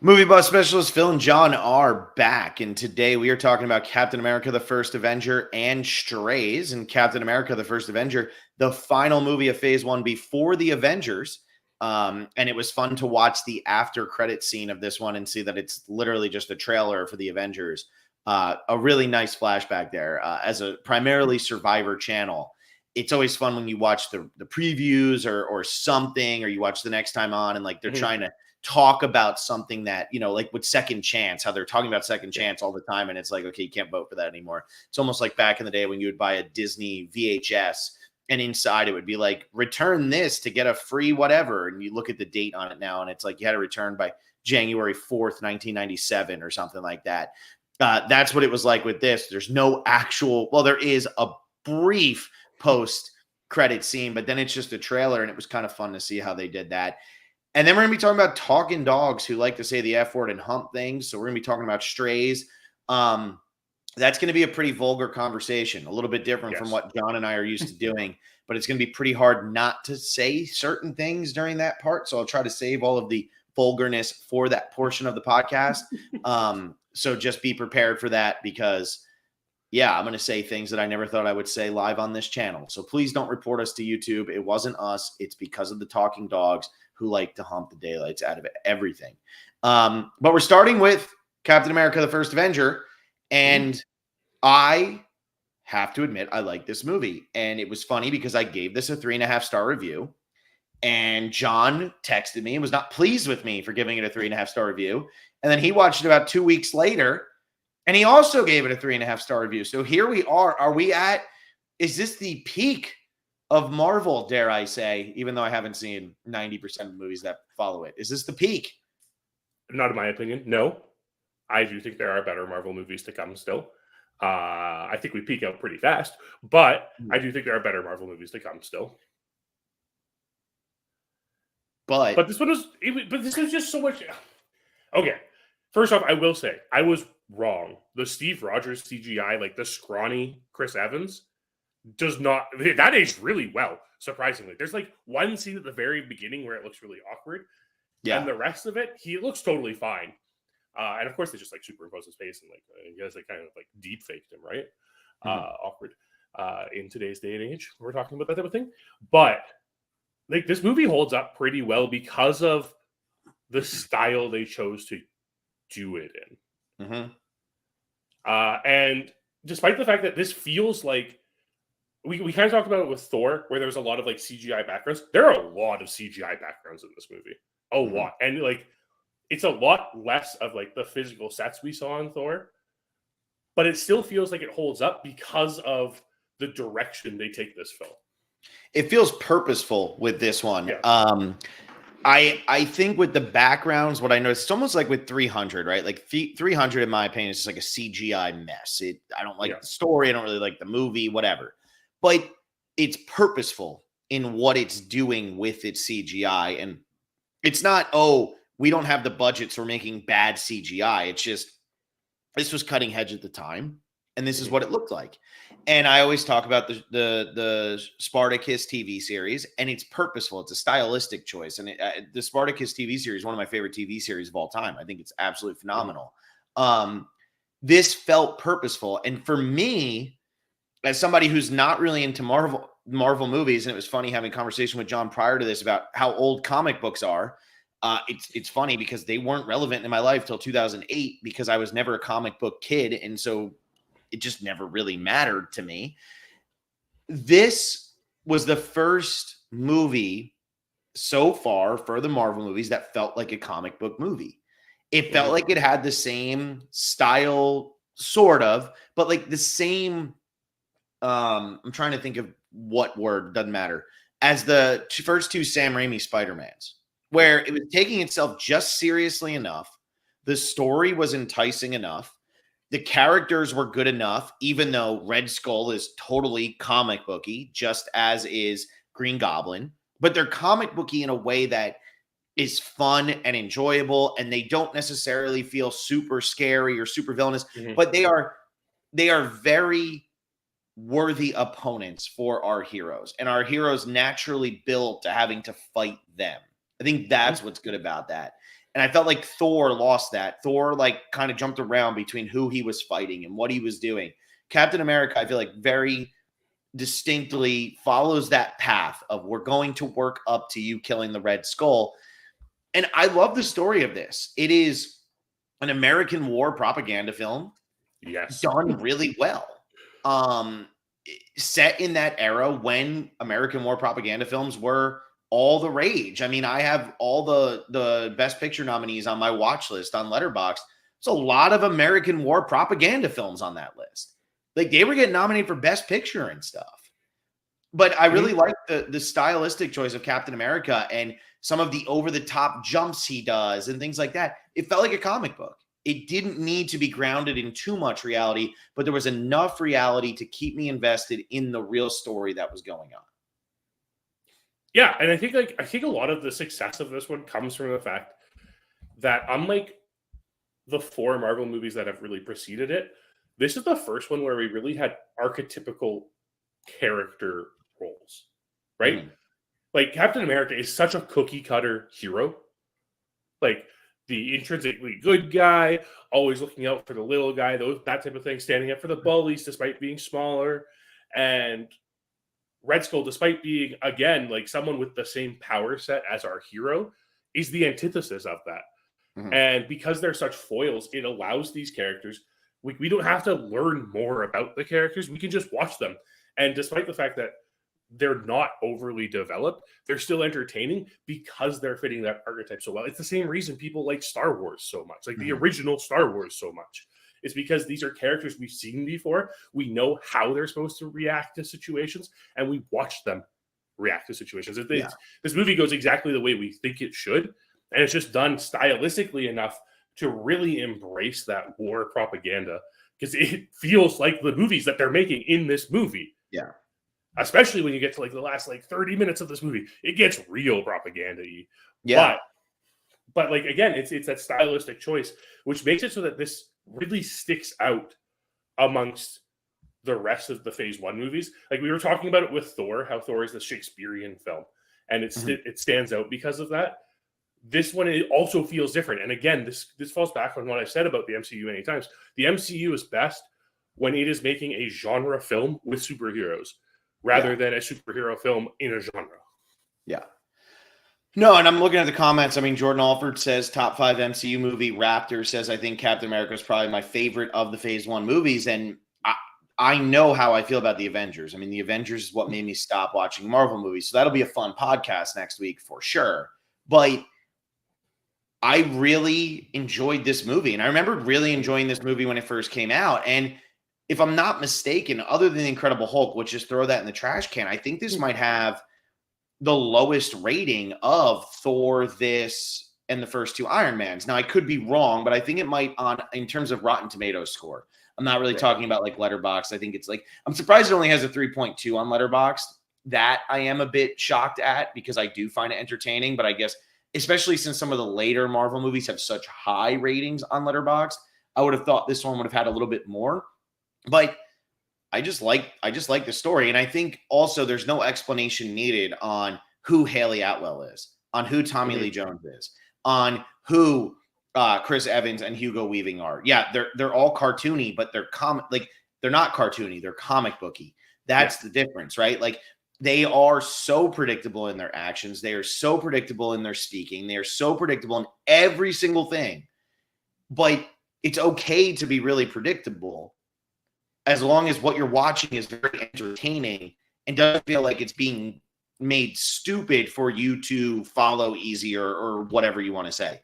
Movie Bus Specialist Phil and John are back, and today we are talking about Captain America, the First Avenger, and Strays. And Captain America, the First Avenger, the final movie of Phase 1 before the Avengers. And it was fun to watch the after credit scene of this one and see that it's literally just a trailer for the Avengers. A really nice flashback there. As a primarily Survivor channel, it's always fun when you watch the previews or something, or you watch the next time on and like they're trying to talk about something that, you know, like with Second Chance, how they're talking about Second Chance all the time. And it's like, okay, you can't vote for that anymore. It's almost like back in the day when you would buy a Disney VHS and inside it would be like, return this to get a free whatever. And you look at the date on it now and it's like you had to return by January 4th, 1997 or something like that. That's what it was like with this. There's no actual, well, there is a brief post credit scene, but then it's just a trailer, and it was kind of fun to see how they did that. And then we're going to be talking about talking dogs who like to say the F word and hump things. So we're going to be talking about strays. That's going to be a pretty vulgar conversation, a little bit different from what John and I are used to doing, but it's going to be pretty hard not to say certain things during that part. So I'll try to save all of the vulgarness for that portion of the podcast. So just be prepared for that because, yeah, I'm going to say things that I never thought I would say live on this channel. So please don't report us to YouTube. It wasn't us. It's because of the talking dogs who like to hump the daylights out of everything. But we're starting with Captain America, the First Avenger. And I have to admit, I like this movie. And it was funny because I gave this a 3.5-star review. And John texted me and was not pleased with me for giving it a 3.5-star review. And then he watched it about 2 weeks later. And he also gave it a 3.5-star review. So here we are. Are we at, is this the peak of Marvel, dare I say, even though I haven't seen 90% of the movies that follow it? Is this the peak? Not in my opinion. No. I do think there are better Marvel movies to come still. I think we peak out pretty fast, but I do think there are better Marvel movies to come still. But this one was, but this was just so much. Okay. First off, I will say, I was wrong. The Steve Rogers CGI, like the scrawny Chris Evans, does not, that aged really well, surprisingly. There's like one scene at the very beginning where it looks really awkward. Yeah. And the rest of it, he looks totally fine. And of course, they just like superimpose his face and like, I guess they kind of like deep faked him, right? Awkward. In today's day and age, we're talking about that type of thing. But like this movie holds up pretty well because of the style they chose to do it in. And despite the fact that this feels like we kind of talked about it with Thor, where there was a lot of like CGI backgrounds. There are a lot of CGI backgrounds in this movie, a lot, and like it's a lot less of like the physical sets we saw in Thor, but it still feels like it holds up because of the direction they take this film. It feels purposeful with this one. Yeah. I think with the backgrounds, what I noticed, it's almost like with 300, right? Like 300, in my opinion, is just like a CGI mess. I don't like the story. I don't really like the movie, whatever. But it's purposeful in what it's doing with its CGI. And it's not, oh, we don't have the budget, so we're making bad CGI. It's just, this was cutting edge at the time. And this is what it looked like. And I always talk about the Spartacus TV series, and it's purposeful. It's a stylistic choice. And the Spartacus TV series is one of my favorite TV series of all time. I think it's absolutely phenomenal. This felt purposeful. And for me, as somebody who's not really into Marvel movies, and it was funny having a conversation with John prior to this about how old comic books are. It's funny because they weren't relevant in my life till 2008 because I was never a comic book kid. And so it just never really mattered to me. This was the first movie so far for the Marvel movies that felt like a comic book movie. It felt like it had the same style, sort of, but like the same, I'm trying to think of what word, doesn't matter, as the first two Sam Raimi Spider-Mans, where it was taking itself just seriously enough. The story was enticing enough. The characters were good enough, even though Red Skull is totally comic booky, just as is Green Goblin. But they're comic booky in a way that is fun and enjoyable, and they don't necessarily feel super scary or super villainous, but they are very worthy opponents for our heroes. And our heroes naturally build to having to fight them. I think that's what's good about that. And I felt like Thor lost that. Thor like kind of jumped around between who he was fighting and what he was doing. Captain America, I feel like very distinctly follows that path of we're going to work up to you killing the Red Skull. And I love the story of this. It is an American war propaganda film. Yes. Done really well. Set in that era when American war propaganda films were all the rage. I mean, I have all the Best Picture nominees on my watch list on Letterboxd. It's a lot of American war propaganda films on that list. Like they were getting nominated for Best Picture and stuff. But I really like the stylistic choice of Captain America and some of the over-the-top jumps he does and things like that. It felt like a comic book. It didn't need to be grounded in too much reality, but there was enough reality to keep me invested in the real story that was going on. Yeah, and I think a lot of the success of this one comes from the fact that unlike the 4 Marvel movies that have really preceded it, this is the first one where we really had archetypical character roles, right? Mm-hmm. Like Captain America is such a cookie cutter hero. Like the intrinsically good guy, always looking out for the little guy, that type of thing, standing up for the bullies despite being smaller. And Red Skull, despite being, again, like someone with the same power set as our hero, is the antithesis of that. Mm-hmm. And because they're such foils, it allows these characters, we don't have to learn more about the characters. We can just watch them. And despite the fact that they're not overly developed, they're still entertaining because they're fitting that archetype so well. It's the same reason people like Star Wars so much, like the original Star Wars so much. It's because these are characters we've seen before. We know how they're supposed to react to situations, and we watch them react to situations. This movie goes exactly the way we think it should, and it's just done stylistically enough to really embrace that war propaganda, because it feels like the movies that they're making in this movie. Yeah. Especially when you get to like the last 30 minutes of this movie, it gets real propaganda-y. Yeah. But like, again, it's that stylistic choice, which makes it so that this really sticks out amongst the rest of the Phase 1 movies. Like we were talking about it with Thor, how Thor is the Shakespearean film, and it stands out because of that. This one, it also feels different. And again, this falls back on what I've said about the MCU many times. The MCU is best when it is making a genre film with superheroes rather than a superhero film in a genre. Yeah. No, and I'm looking at the comments. I mean, Jordan Alford says top 5 MCU movie. Raptor says, I think Captain America is probably my favorite of the Phase 1 movies. And I know how I feel about the Avengers. I mean, the Avengers is what made me stop watching Marvel movies. So that'll be a fun podcast next week for sure. But I really enjoyed this movie. And I remember really enjoying this movie when it first came out. And if I'm not mistaken, other than the Incredible Hulk, which is throw that in the trash can, I think this might have the lowest rating of Thor, this, and the first 2 Iron Mans. Now, I could be wrong, but I think it might in terms of Rotten Tomatoes score. I'm not really talking about like Letterboxd. I think it's like, I'm surprised it only has a 3.2 on Letterboxd. That I am a bit shocked at because I do find it entertaining, but I guess especially since some of the later Marvel movies have such high ratings on Letterboxd, I would have thought this one would have had a little bit more. But I just like the story. And I think also there's no explanation needed on who Haley Atwell is, on who Tommy Lee Jones is, on who Chris Evans and Hugo Weaving are. Yeah, they're all cartoony, but they're they're not cartoony, they're comic booky. That's the difference, right? Like they are so predictable in their actions, they are so predictable in their speaking, they are so predictable in every single thing. But it's okay to be really predictable as long as what you're watching is very entertaining and doesn't feel like it's being made stupid for you to follow easy or whatever you want to say.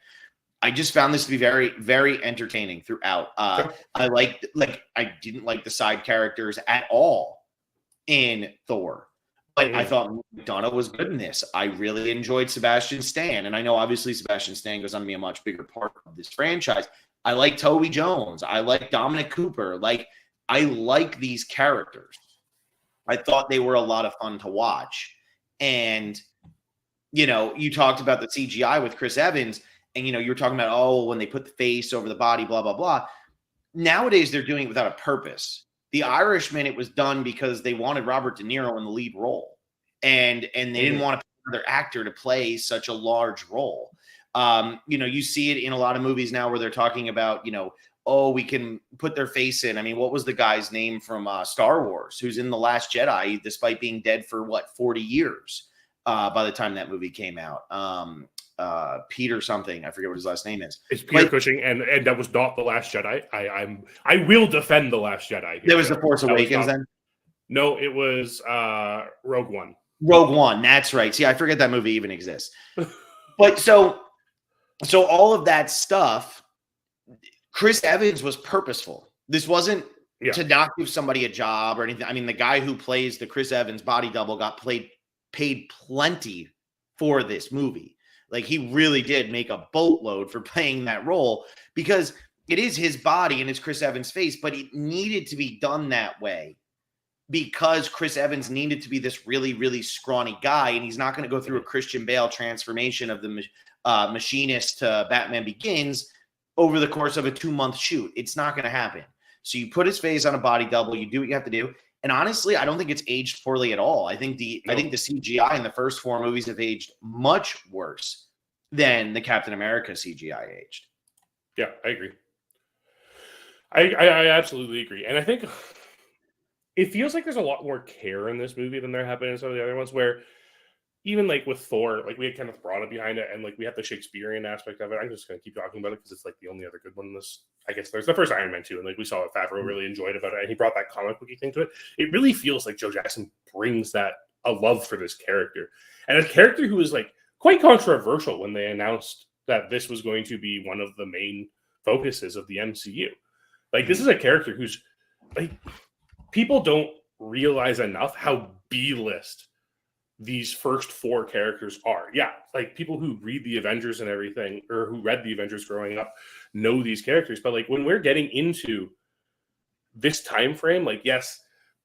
I just found this to be very, very entertaining throughout. I didn't like the side characters at all in Thor, but I thought McDonough was good in this. I really enjoyed Sebastian Stan, and I know obviously Sebastian Stan goes on to be a much bigger part of this franchise. I like Toby Jones. I like Dominic Cooper. I like these characters. I thought they were a lot of fun to watch. And, you talked about the CGI with Chris Evans, and, you were talking about, when they put the face over the body, blah, blah, blah. Nowadays, they're doing it without a purpose. The Irishman, it was done because they wanted Robert De Niro in the lead role. And they didn't want to another actor to play such a large role. You see it in a lot of movies now where they're talking about, oh, we can put their face in. I mean, what was the guy's name from Star Wars who's in The Last Jedi, despite being dead for 40 years by the time that movie came out? Peter something. I forget what his last name is. It's Peter Cushing, and that was not The Last Jedi. I will defend The Last Jedi. There was The Force Awakens then? No, it was Rogue One. Rogue One, that's right. See, I forget that movie even exists. But so all of that stuff, Chris Evans was purposeful. This wasn't to not give somebody a job or anything. I mean, the guy who plays the Chris Evans body double got paid plenty for this movie. Like, he really did make a boatload for playing that role because it is his body and it's Chris Evans' face, but it needed to be done that way because Chris Evans needed to be this really, really scrawny guy, and he's not going to go through a Christian Bale transformation of the machinist to Batman Begins over the course of a 2-month shoot. It's not going to happen. So you put his face on a body double, you do what you have to do. And honestly, I don't think it's aged poorly at all. I think the CGI in the first 4 movies have aged much worse than the Captain America CGI aged. Yeah, I agree. I absolutely agree. And I think it feels like there's a lot more care in this movie than there have been in some of the other ones, where even like with Thor, like we had Kenneth Branagh behind it, and like we have the Shakespearean aspect of it. I'm just going to keep talking about it because it's like the only other good one in this. I guess there's the first Iron Man 2, and like we saw what Favreau really enjoyed about it, and he brought that comic booky thing to it. It really feels like Joe Jackson brings that a love for this character, and a character who was like quite controversial when they announced that this was going to be one of the main focuses of the MCU. Like, this is a character who's like, people don't realize enough how B-list these first 4 characters are. Yeah, like people who read the Avengers and everything, or who read the Avengers growing up, know these characters. But like when we're getting into this time frame, like, yes,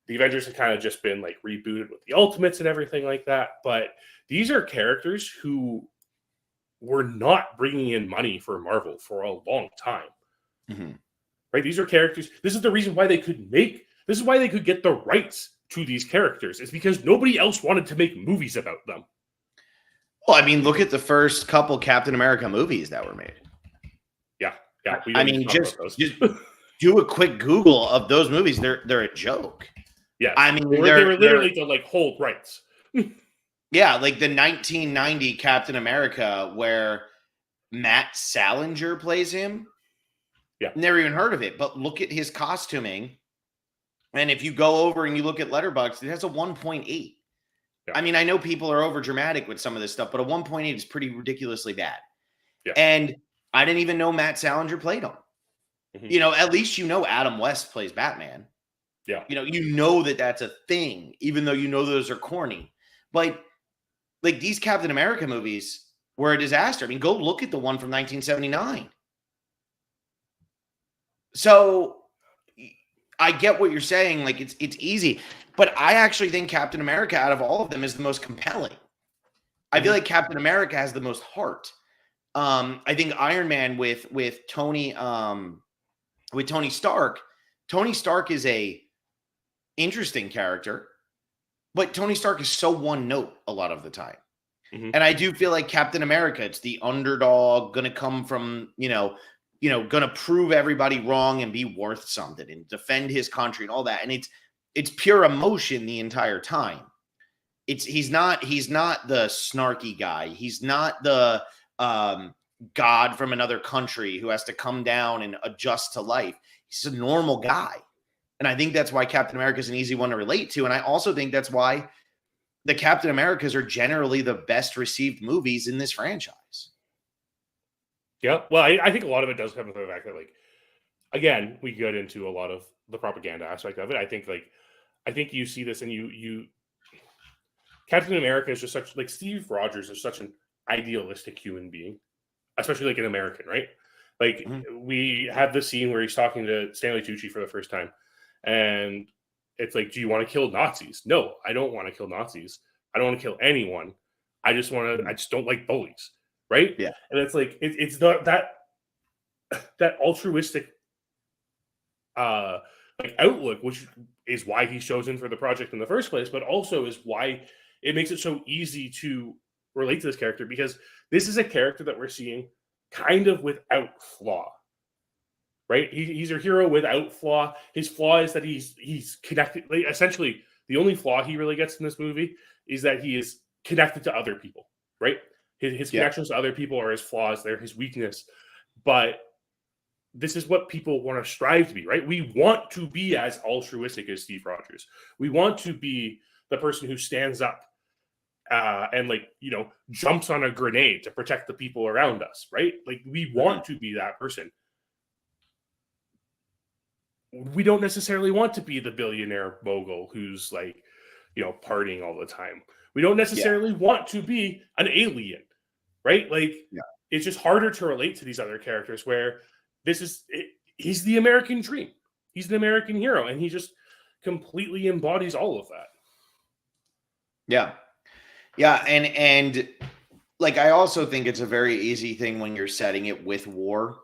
the Avengers have kind of just been like rebooted with the Ultimates and everything like that. But these are characters who were not bringing in money for Marvel for a long time. Mm-hmm. Right? These are characters. This is the reason why they could this is why they could get the rights to these characters. It's because nobody else wanted to make movies about them. Well, I mean, look at the first couple Captain America movies that were made. Yeah. I mean, just do a quick Google of those movies. They're a joke. Yeah. I mean, they were literally to like hold rights. Yeah, like the 1990 Captain America where Matt Salinger plays him. Yeah. Never even heard of it, but look at his costuming. And if you go over and you look at Letterboxd, it has a 1.8. Yeah. I mean, I know people are over dramatic with some of this stuff, but a 1.8 is pretty ridiculously bad. Yeah. And I didn't even know Matt Salinger played him. Mm-hmm. At least Adam West plays Batman. Yeah. That that's a thing, even though those are corny. But like these Captain America movies were a disaster. I mean, go look at the one from 1979. So I get what you're saying. Like it's easy, but I actually think Captain America out of all of them is the most compelling. I feel like Captain America has the most heart. I think Iron Man with Tony Stark. Tony Stark is a interesting character, but Tony Stark is so one note a lot of the time. Mm-hmm. And I do feel like Captain America, it's the underdog, going to come from, going to prove everybody wrong and be worth something and defend his country and all that. And it's pure emotion the entire time. He's not the snarky guy. He's not the God from another country who has to come down and adjust to life. He's a normal guy. And I think that's why Captain America is an easy one to relate to. And I also think that's why the Captain Americas are generally the best received movies in this franchise. Yeah. Well, I think a lot of it does come from the fact that, like, again, we get into a lot of the propaganda aspect of it. I think you see this and you Captain America is just such, like, Steve Rogers is such an idealistic human being, especially like an American, right? Like, we have this scene where he's talking to Stanley Tucci for the first time. And it's like, do you want to kill Nazis? No, I don't want to kill Nazis. I don't want to kill anyone. I just don't like bullies. Right? Yeah. And it's like, it's not that altruistic like outlook, which is why he's chosen for the project in the first place, but also is why it makes it so easy to relate to this character because this is a character that we're seeing kind of without flaw, right? He's a hero without flaw. His flaw is that he's connected. Like, essentially, the only flaw he really gets in this movie is that he is connected to other people, right? His connections to other people are his flaws. They're his weakness. But this is what people want to strive to be, right? We want to be as altruistic as Steve Rogers. We want to be the person who stands up and jumps on a grenade to protect the people around us, right? Like we want to be that person. We don't necessarily want to be the billionaire mogul who's partying all the time. We don't necessarily want to be an alien, right? It's just harder to relate to these other characters where he's the American dream. He's the American hero, and he just completely embodies all of that. Yeah. Yeah, and I also think it's a very easy thing when you're setting it with war.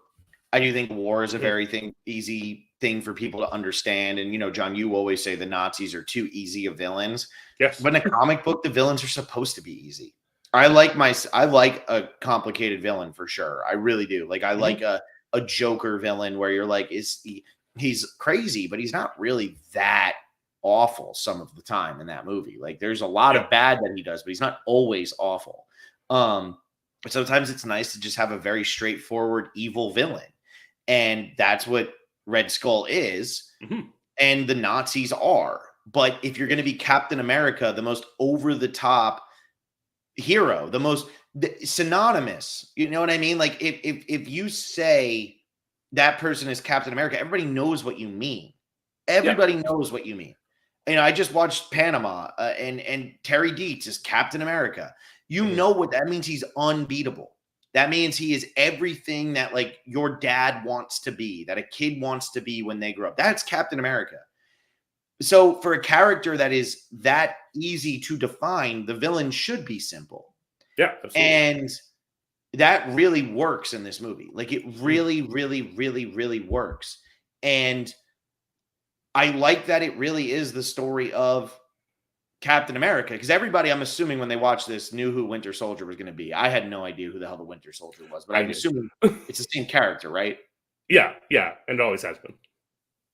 I do think war is a very easy thing for people to understand. And, John, you always say the Nazis are too easy of villains. Yes. But in a comic book, the villains are supposed to be easy. I like a complicated villain for sure. I really do. I like a Joker villain where you're like, he's crazy, but he's not really that awful some of the time in that movie. There's a lot of bad that he does, but he's not always awful. But sometimes it's nice to just have a very straightforward evil villain. And that's what Red Skull is. And the Nazis are. But if you're going to be Captain America, the most over the top hero, synonymous, you know what I mean? If you say that person is Captain America, everybody knows what you mean. Everybody knows what you mean. I just watched Panama and Terry Dietz is Captain America. You know what that means. He's unbeatable. That means he is everything that your dad wants to be, that a kid wants to be when they grow up. That's Captain America. So for a character that is that easy to define, the villain should be simple. Yeah, absolutely. And that really works in this movie. It really, really, really, really works. And I like that it really is the story of Captain America, because everybody, I'm assuming, when they watched this, knew who Winter Soldier was going to be. I had no idea who the hell the Winter Soldier was, but I'm assuming it's the same character, right? Yeah, and it always has been.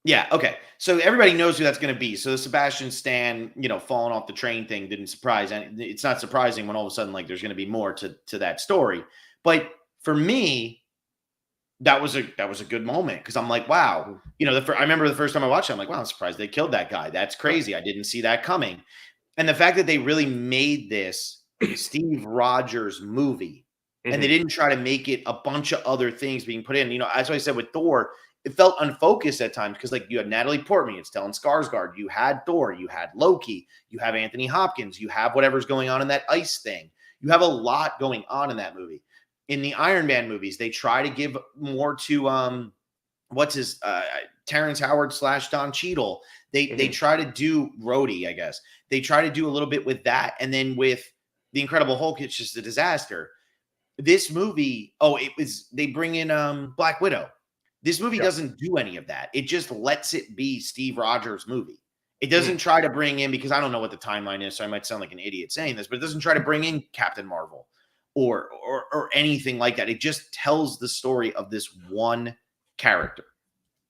Yeah, okay. So everybody knows who that's going to be. So the Sebastian Stan, falling off the train thing didn't surprise, and it's not surprising when all of a sudden there's going to be more to that story. But for me, that was a good moment because I'm like, wow. I remember the first time I watched it, I'm like, wow, I'm surprised they killed that guy. That's crazy. I didn't see that coming. And the fact that they really made this Steve Rogers movie and they didn't try to make it a bunch of other things being put in. As I said with Thor, it felt unfocused at times because you had Natalie Portman, it's Stellan Skarsgård, you had Thor, you had Loki, you have Anthony Hopkins, you have whatever's going on in that ice thing. You have a lot going on in that movie. In the Iron Man movies, they try to give more to Terrence Howard / Don Cheadle. They try to do Rhodey, I guess. They try to do a little bit with that, and then with the Incredible Hulk, it's just a disaster. This movie, they bring in Black Widow. This movie doesn't do any of that. It just lets it be Steve Rogers' movie. It doesn't try to bring in, because I don't know what the timeline is, so I might sound like an idiot saying this, but it doesn't try to bring in Captain Marvel or anything like that. It just tells the story of this one character.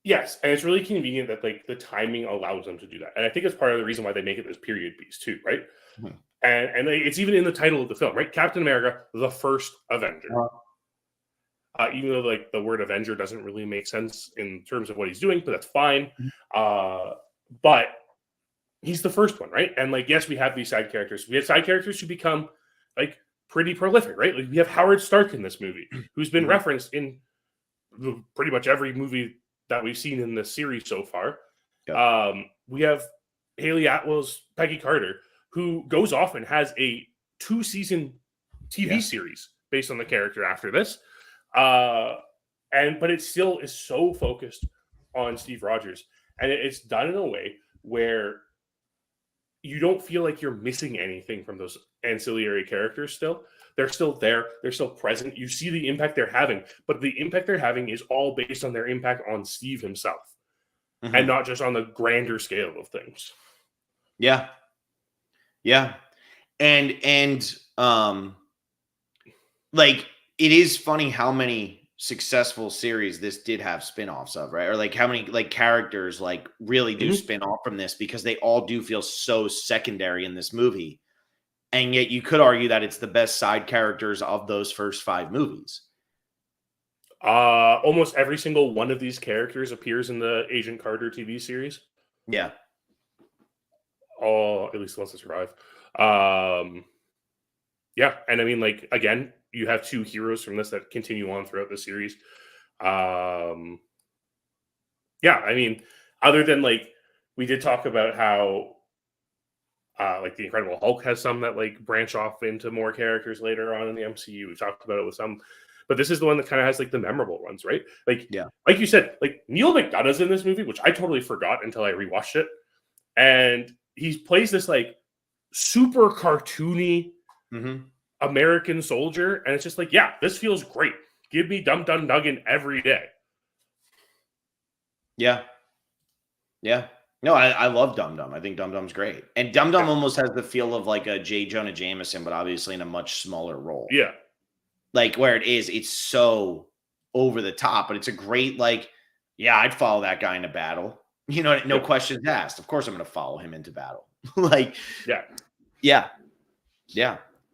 Yes, and it's really convenient that the timing allows them to do that, and I think it's part of the reason why they make it this period piece too, right? And it's even in the title of the film, right? Captain America, the First Avenger. Even though the word Avenger doesn't really make sense in terms of what he's doing, but that's fine. But he's the first one, right? And yes, we have these side characters. We have side characters who become pretty prolific, right? We have Howard Stark in this movie, who's been referenced in pretty much every movie that we've seen in this series so far. We have Haley Atwell's Peggy Carter, who goes off and has a 2-season TV series based on the character after this. But it still is so focused on Steve Rogers, and it's done in a way where you don't feel like you're missing anything from those ancillary characters. Still, they're still there. They're still present. You see the impact they're having, but the impact they're having is all based on their impact on Steve himself, and not just on the grander scale of things. Yeah. And like, it is funny how many successful series this did have spin-offs of, right? Or like how many like characters like really do spin off from this, because they all do feel so secondary in this movie. And yet you could argue that it's the best side characters of those first 5 movies. Almost every single one of these characters appears in the Agent Carter TV series. Yeah. At least the ones that survive. Yeah, and I mean, like, again, you have 2 heroes from this that continue on throughout the series. Yeah, I mean, other than, like, we did talk about how like the Incredible Hulk has some that like branch off into more characters later on in the MCU. We've talked about it with some, but this is the one that kind of has like the memorable ones, right? Like, Yeah. Like you said, like Neil McDonough's in this movie, which I totally forgot until I rewatched it, and he plays this like super cartoony American soldier, and it's just like, yeah, this feels great. Give me Dum Dum Dugan every day. Yeah. Yeah. No, I love Dum Dum. I think Dum Dum's great. And Dum Dum almost has the feel of like a J. Jonah Jameson, but obviously in a much smaller role. Yeah. Like where it's so over the top, but it's a great, like, yeah, I'd follow that guy into battle. You know, no questions asked. Of course I'm going to follow him into battle. Like, yeah.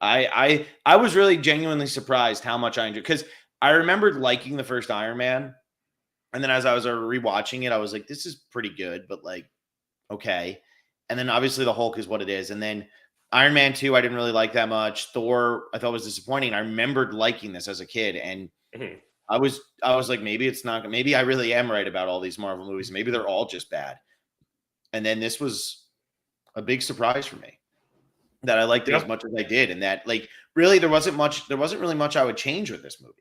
I was really genuinely surprised how much I enjoyed, because I remembered liking the first Iron Man. And then as I was rewatching it, I was like, this is pretty good, but like, okay. And then obviously the Hulk is what it is. And then Iron Man 2, I didn't really like that much. Thor, I thought was disappointing. I remembered liking this as a kid. And I was like, maybe it's not, maybe I really am right about all these Marvel movies. Maybe they're all just bad. And then this was a big surprise for me that I liked it as much as I did. And that, like, really there wasn't really much I would change with this movie.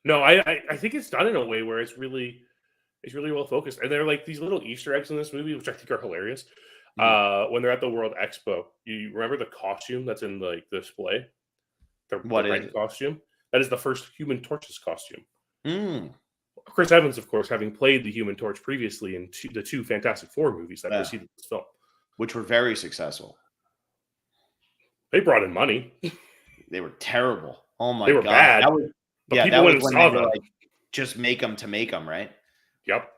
No, I think it's done in a way where it's really well focused. And there are like these little Easter eggs in this movie, which I think are hilarious. When they're at the World Expo, you remember the costume that's in like the display? The red costume? That is the first Human Torch's costume. Chris Evans, of course, having played the Human Torch previously in the 2 Fantastic Four movies that preceded this film, which were very successful. They brought in money. They were terrible. Oh my god, they were bad. But people went and saw them. Like, just make them to make them, right? Yep.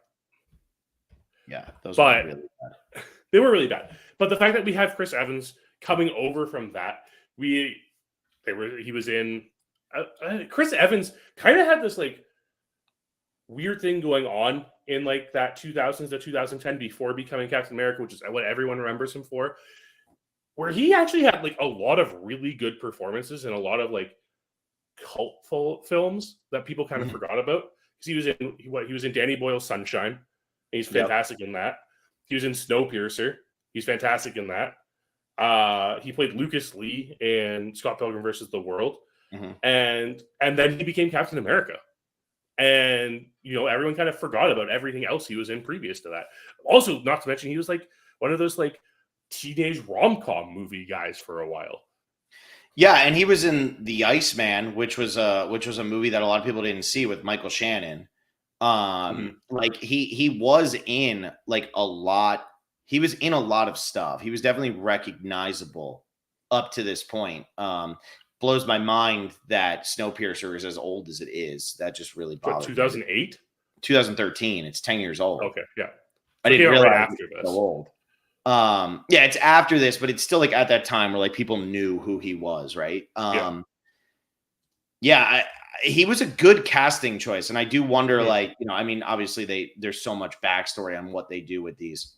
Yeah, those were really bad. They were really bad. But the fact that we have Chris Evans coming over from that, he was in. Chris Evans kind of had this like weird thing going on in like that 2000s to 2010 before becoming Captain America, which is what everyone remembers him for, where he actually had like a lot of really good performances and a lot of like cult films that people kind of forgot about, because he was in Danny Boyle's Sunshine, and he's fantastic in that. He was in Snowpiercer, he's fantastic in that. He played Lucas Lee in Scott Pilgrim versus the World, and then he became Captain America, and everyone kind of forgot about everything else he was in previous to that. Also, not to mention, he was like one of those like teenage rom-com movie guys for a while. Yeah, and he was in The Iceman, which was a movie that a lot of people didn't see, with Michael Shannon. Like he was in like a lot. He was in a lot of stuff. He was definitely recognizable up to this point. Blows my mind that Snowpiercer is as old as it is. That just really bothers me. 2008? 2013. It's 10 years old. Okay, yeah. I didn't realize after this. So old. Yeah, it's after this, but it's still like at that time where like people knew who he was, right? He was a good casting choice, and I do wonder, like, I mean, obviously there's so much backstory on what they do with these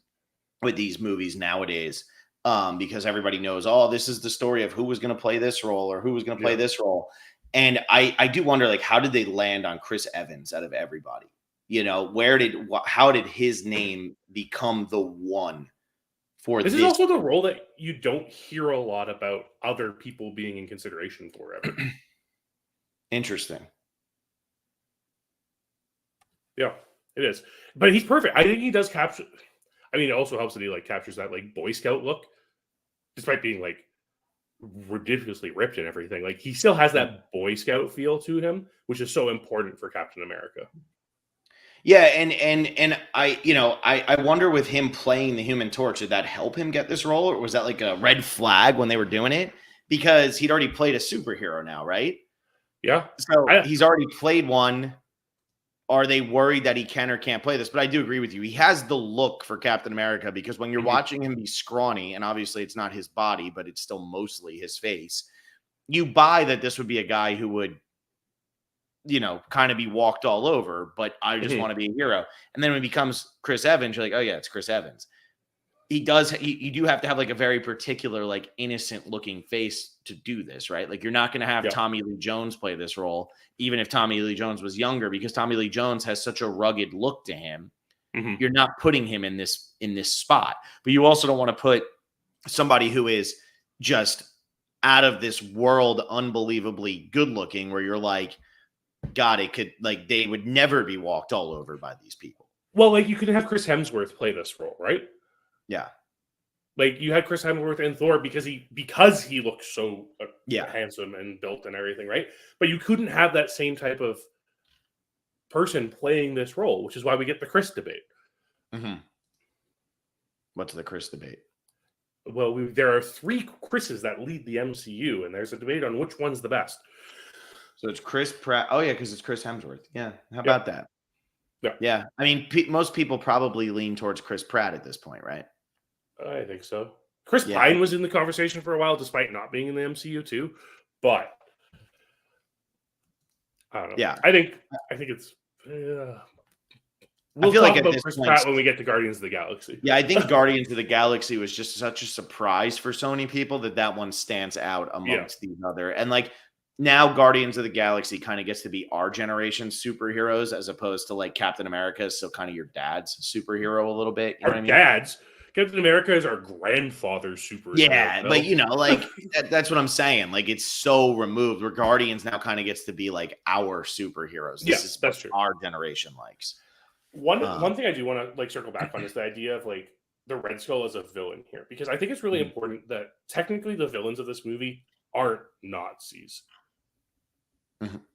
movies nowadays, because everybody knows, oh, this is the story of who was going to play this role or who was going to play this role, and I do wonder, like, how did they land on Chris Evans out of everybody? How did his name become the one? This is also the role that you don't hear a lot about other people being in consideration for ever. Interesting. Yeah, it is. But he's perfect. I think he does capture. I mean, it also helps that he like captures that like Boy Scout look, despite being like ridiculously ripped and everything. Like he still has that Boy Scout feel to him, which is so important for Captain America. Yeah, and I wonder, with him playing the Human Torch, did that help him get this role, or was that like a red flag when they were doing it? because he'd already played a superhero now, right? Yeah. So he's already played one. Are they worried that he can or can't play this? But I do agree with you. He has the look for Captain America, because when you're watching him be scrawny, and obviously it's not his body, but it's still mostly his face, you buy that this would be a guy who would, kind of be walked all over, but I just want to be a hero. And then when it becomes Chris Evans, you're like, oh yeah, it's Chris Evans. You do have to have like a very particular, like innocent looking face to do this, right? Like you're not going to have Tommy Lee Jones play this role, even if Tommy Lee Jones was younger, because Tommy Lee Jones has such a rugged look to him. You're not putting him in this spot, but you also don't want to put somebody who is just out of this world, unbelievably good looking, where you're like, God, it could, like, they would never be walked all over by these people. Well, like you could have Chris Hemsworth play this role, right? Yeah. Like you had Chris Hemsworth and Thor because he looks so handsome and built and everything, right? But you couldn't have that same type of person playing this role, which is why we get the Chris debate. What's the Chris debate? Well, there are 3 Chris's that lead the MCU, and there's a debate on which one's the best. So it's Chris Pratt. Oh yeah, because it's Chris Hemsworth. Yeah, how about that? Yeah. I mean, most people probably lean towards Chris Pratt at this point, right? I think so. Chris Pine was in the conversation for a while, despite not being in the MCU too. But I don't know. Yeah, I think it's. We'll talk about Chris Pratt when we get to Guardians of the Galaxy. Yeah, I think Guardians of the Galaxy was just such a surprise for Sony people that one stands out amongst these other. And like now, Guardians of the Galaxy kind of gets to be our generation's superheroes, as opposed to like Captain America, so kind of your dad's superhero a little bit. You know what I mean? Dad's. Captain America is our grandfather's superhero. Yeah, but like that's what I'm saying. Like it's so removed. Where Guardians now kind of gets to be like our superheroes. This is what our generation likes. One thing I do want to like circle back on is the idea of like the Red Skull as a villain here, because I think it's really important that technically the villains of this movie aren't Nazis.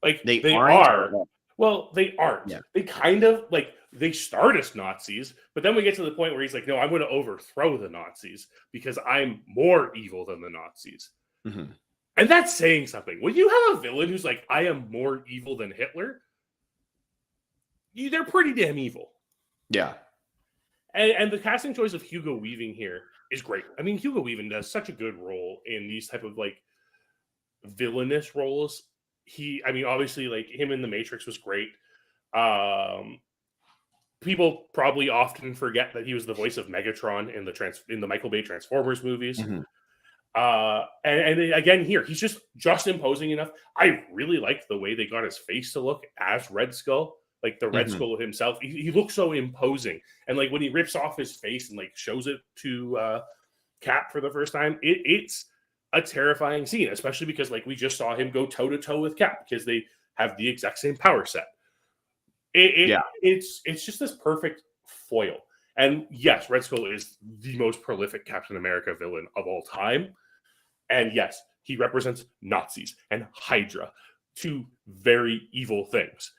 Like they are. Well, they aren't. Yeah. They kind of like they start as Nazis, but then we get to the point where he's like, no, I'm going to overthrow the Nazis because I'm more evil than the Nazis. And that's saying something. When you have a villain who's like, I am more evil than Hitler, they're pretty damn evil. Yeah. And the casting choice of Hugo Weaving here is great. I mean, Hugo Weaving does such a good role in these type of like villainous roles. Obviously, like him in The Matrix was great. People probably often forget that he was the voice of Megatron in the Michael Bay Transformers movies. And again, here he's just imposing enough. I really liked the way they got his face to look as Red Skull, like the Red Skull himself. He looks so imposing, and like when he rips off his face and like shows it to Cap for the first time, it's a terrifying scene, especially because like we just saw him go toe to toe with Cap because they have the exact same power set. It's just this perfect foil. And yes, Red Skull is the most prolific Captain America villain of all time. And yes, he represents Nazis and Hydra, 2 very evil things.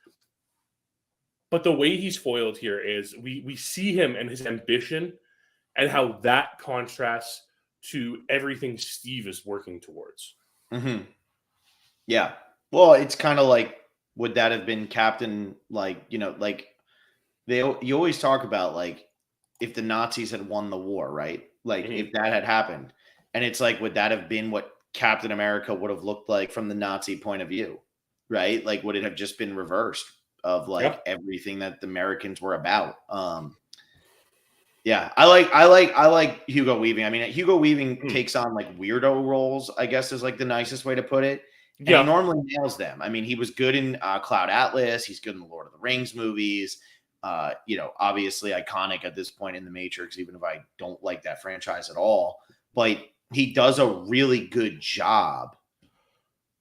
But the way he's foiled here is we see him and his ambition and how that contrasts to everything Steve is working towards. Yeah. Well, it's kind of like, would that have been Captain, like, like you always talk about like if the Nazis had won the war, right? Like if that had happened, and it's like, would that have been what Captain America would have looked like from the Nazi point of view, right? Like, would it have just been reversed of like everything that the Americans were about? Yeah, I like Hugo Weaving. I mean, Hugo Weaving takes on like weirdo roles, I guess is like the nicest way to put it. And he normally nails them. I mean, he was good in Cloud Atlas. He's good in the Lord of the Rings movies. Obviously iconic at this point in The Matrix, even if I don't like that franchise at all. But he does a really good job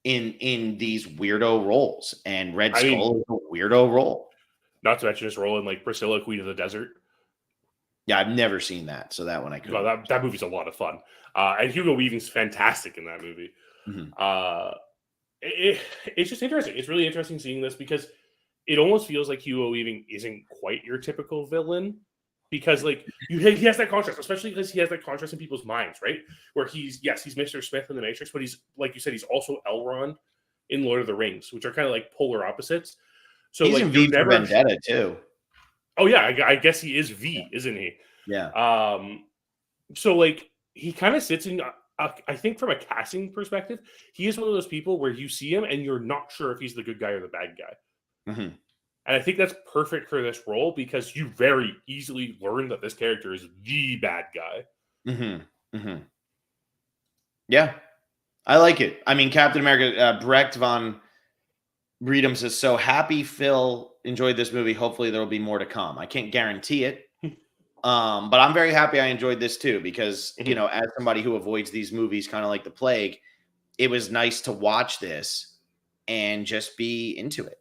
in these weirdo roles. And Red Skull is a weirdo role. Not to mention his role in like Priscilla, Queen of the Desert. Yeah, I've never seen that, so that one I could. Well, that movie's a lot of fun, and Hugo Weaving's fantastic in that movie. It's just interesting. It's really interesting seeing this because it almost feels like Hugo Weaving isn't quite your typical villain, because like he has that contrast, especially because he has that contrast in people's minds, right? Where he's Mr. Smith in the Matrix, but he's, like you said, he's also Elrond in Lord of the Rings, which are kind of like polar opposites. So he's like in you're V for never Vendetta too. Oh yeah, I guess he is V, isn't he? Yeah. So like he kind of sits in. I think from a casting perspective, he is one of those people where you see him and you're not sure if he's the good guy or the bad guy. Mm-hmm. And I think that's perfect for this role because you very easily learn that this character is the bad guy. Mm-hmm. Mm-hmm. Yeah, I like it. I mean, Captain America, Brecht von Breedom says, so happy Phil enjoyed this movie. Hopefully there will be more to come. I can't guarantee it. But I'm very happy I enjoyed this too, because, you know, as somebody who avoids these movies kind of like the plague, it was nice to watch this and just be into it.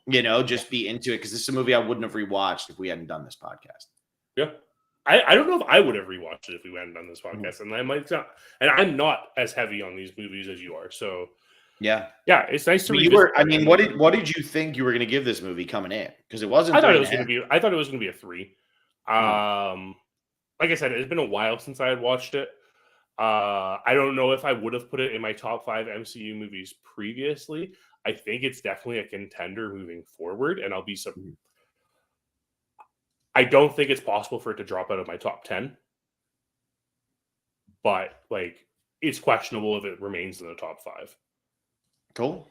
You know, just be into it, because this is a movie I wouldn't have rewatched if we hadn't done this podcast. Yeah. I don't know if I would have rewatched it if we hadn't done this podcast. And I might not, and I'm not as heavy on these movies as you are. So yeah, it's nice to revisit. I mean, what did you think you were going to give this movie coming in? Because it wasn't. I thought it was going to be a 3. Like I said, it's been a while since I had watched it. I don't know if I would have put it in my top 5 MCU movies previously. I think it's definitely a contender moving forward, and I'll be I don't think it's possible for it to drop out of my top 10, but like it's questionable if it remains in the top 5. Cool.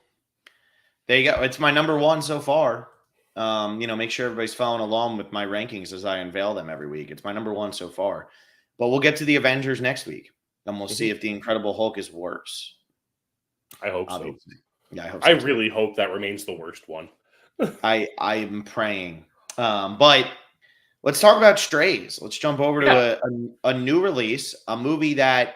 There you go. It's my number 1 so far. You know, make sure everybody's following along with my rankings as I unveil them every week. It's my number 1 so far. But we'll get to the Avengers next week, and we'll see if the Incredible Hulk is worse. I hope so. Yeah, I hope so. I really hope that remains the worst one. I'm praying. But let's talk about Strays. Let's jump over to a new release, a movie that,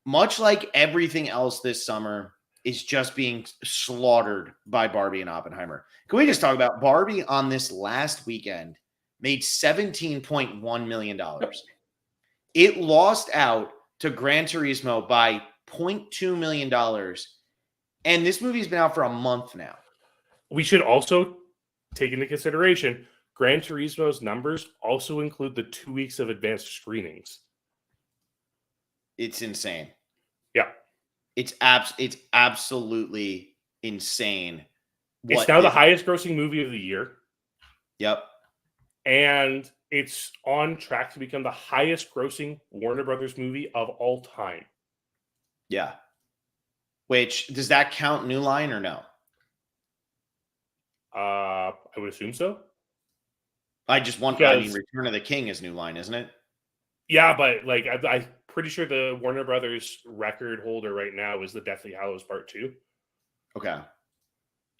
much like everything else this summer, is just being slaughtered by Barbie and Oppenheimer. Can we just talk about Barbie on this last weekend made $17.1 million. It lost out to Gran Turismo by $0.2 million. And this movie's been out for a month now. We should also take into consideration Gran Turismo's numbers also include the 2 weeks of advanced screenings. It's insane. Yeah. It's absolutely insane. It's now the highest grossing movie of the year. Yep. And it's on track to become the highest grossing Warner Brothers movie of all time. Yeah. Which, does that count New Line or no? I would assume so. I mean, Return of the King is New Line, isn't it? Yeah, but like I'm pretty sure the Warner Brothers record holder right now is the Deathly Hallows Part 2. Okay.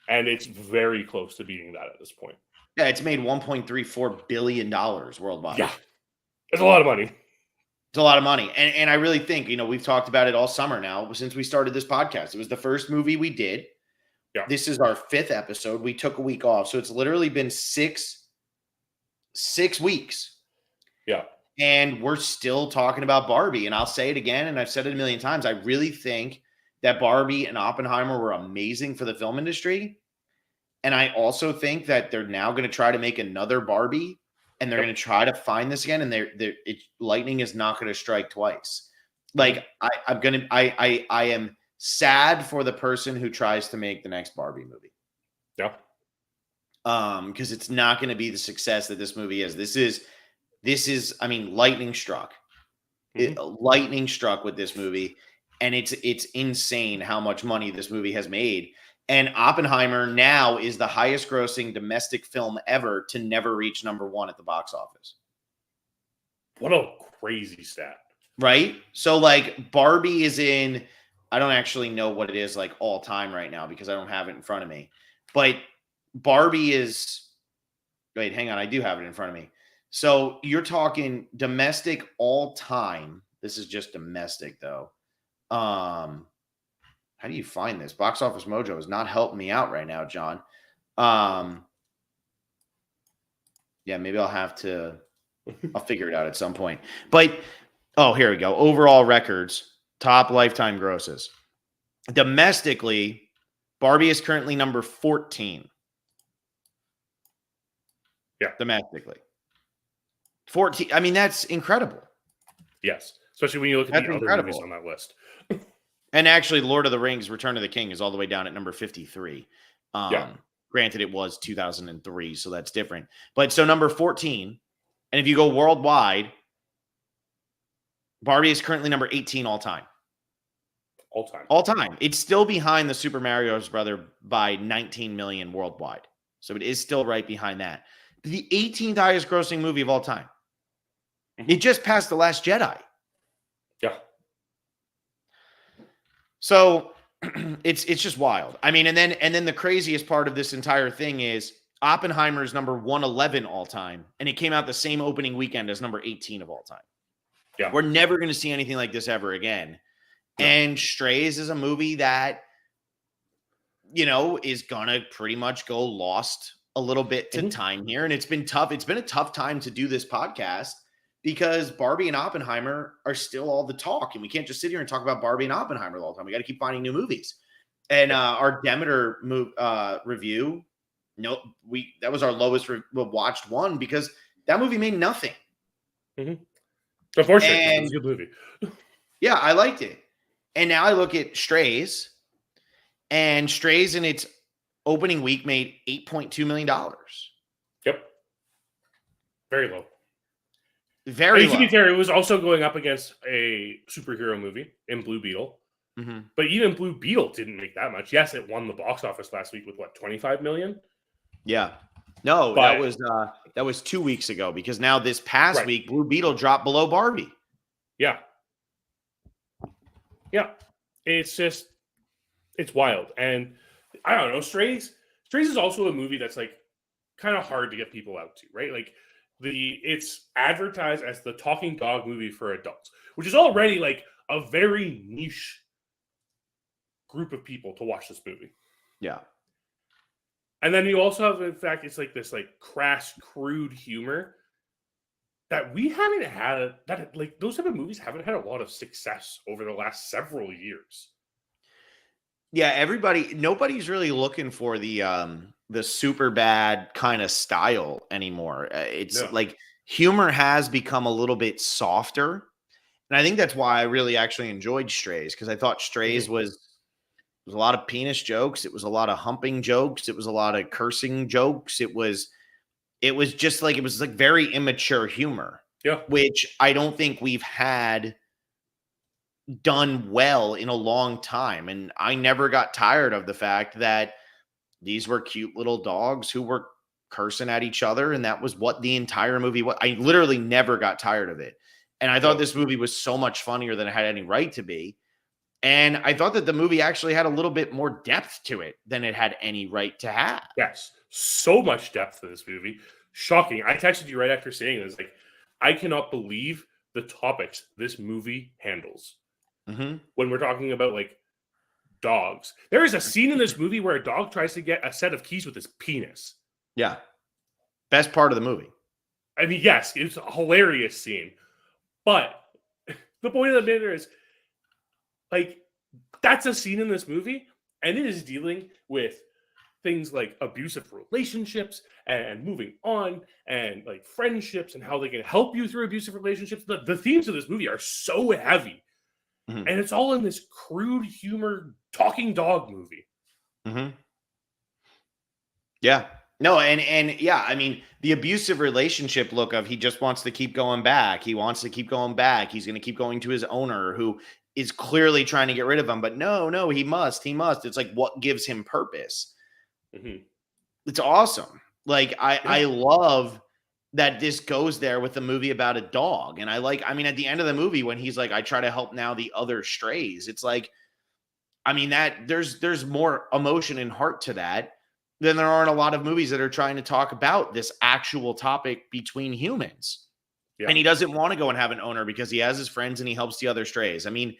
And it's very close to beating that at this point. Yeah, it's made $1.34 billion worldwide. Yeah. It's a lot of money. It's a lot of money. And I really think, you know, we've talked about it all summer now since we started this podcast. It was the first movie we did. Yeah. This is our 5th episode. We took a week off. So it's literally been six weeks. Yeah. And we're still talking about Barbie. And I'll say it again, and I've said it a million times. I really think that Barbie and Oppenheimer were amazing for the film industry. And I also think that they're now going to try to make another Barbie, and they're going to try to find this again. And lightning is not going to strike twice. Like I am sad for the person who tries to make the next Barbie movie. Yeah. Because it's not going to be the success that this movie is. This is, I mean, lightning struck. Lightning struck with this movie. And it's insane how much money this movie has made. And Oppenheimer now is the highest grossing domestic film ever to never reach number 1 at the box office. What a crazy stat. Right? So like Barbie is in, I don't actually know what it is like all time right now because I don't have it in front of me. But Barbie is, wait, hang on. I do have it in front of me. So you're talking domestic all time. This is just domestic though. How do you find this? Box Office Mojo is not helping me out right now, John. Yeah, maybe I'll figure it out at some point. But, oh, here we go. Overall records, top lifetime grosses. Domestically, Barbie is currently number 14. Yeah. Domestically. 14. I mean, that's incredible. Yes. Especially when you look at the other movies on that list. And actually, Lord of the Rings, Return of the King is all the way down at number 53. Granted, it was 2003, so that's different. But so number 14, and if you go worldwide, Barbie is currently number 18 all time. All time. It's still behind the Super Mario Brothers by 19 million worldwide. So it is still right behind that. The 18th highest grossing movie of all time. It just passed The Last Jedi. Yeah. So it's just wild. I mean, and then the craziest part of this entire thing is Oppenheimer is number 111 all time, and it came out the same opening weekend as number 18 of all time. Yeah. We're never going to see anything like this ever again. No. And Strays is a movie that, is going to pretty much go lost a little bit to time here. And it's been tough. It's been a tough time to do this podcast because Barbie and Oppenheimer are still all the talk. And we can't just sit here and talk about Barbie and Oppenheimer all the time. We got to keep finding new movies. And our Demeter review, that was our lowest watched one because that movie made nothing. Unfortunately, it was a good movie. Yeah, I liked it. And now I look at Strays, and Strays in its opening week made $8.2 million. Yep. Very low. Very low. To be fair, it was also going up against a superhero movie in Blue Beetle. But even Blue Beetle didn't make that much. Yes, it won the box office last week with, 25 million? Yeah. No, but that was 2 weeks ago because now this past week, Blue Beetle dropped below Barbie. Yeah. Yeah. It's wild. And I don't know, Strays is also a movie that's kind of hard to get people out to, right? It's advertised as the talking dog movie for adults, which is already a very niche group of people to watch this movie. Yeah. And then you also have, in fact, it's this crass, crude humor that we haven't had. Those type of movies haven't had a lot of success over the last several years. Yeah, nobody's really looking for the super bad kind of style anymore. It's humor has become a little bit softer, and I think that's why I really actually enjoyed Strays because I thought Strays was a lot of penis jokes. It was a lot of humping jokes. It was a lot of cursing jokes. It was just very immature humor. Yeah. Which I don't think we've had done well in a long time. And I never got tired of the fact that these were cute little dogs who were cursing at each other. And that was what the entire movie was. I literally never got tired of it. And I thought this movie was so much funnier than it had any right to be. And I thought that the movie actually had a little bit more depth to it than it had any right to have. Yes. So much depth to this movie. Shocking. I texted you right after saying this. I cannot believe the topics this movie handles. When we're talking about dogs. There is a scene in this movie where a dog tries to get a set of keys with his penis. Yeah. Best part of the movie. I mean, yes, it's a hilarious scene. But the point of the matter is, that's a scene in this movie, and it is dealing with things like abusive relationships and moving on and friendships and how they can help you through abusive relationships. The themes of this movie are so heavy. And it's all in this crude humor talking dog movie. Yeah. No, and yeah, I mean, the abusive relationship look of he just wants to keep going back. He wants to keep going back. He's going to keep going to his owner who is clearly trying to get rid of him. But no, he must. It's what gives him purpose. It's awesome. I love that this goes there with the movie about a dog. And at the end of the movie, when he's I try to help now the other strays, it's that there's more emotion and heart to that than there are in a lot of movies that are trying to talk about this actual topic between humans. Yeah. And he doesn't want to go and have an owner because he has his friends and he helps the other strays. I mean,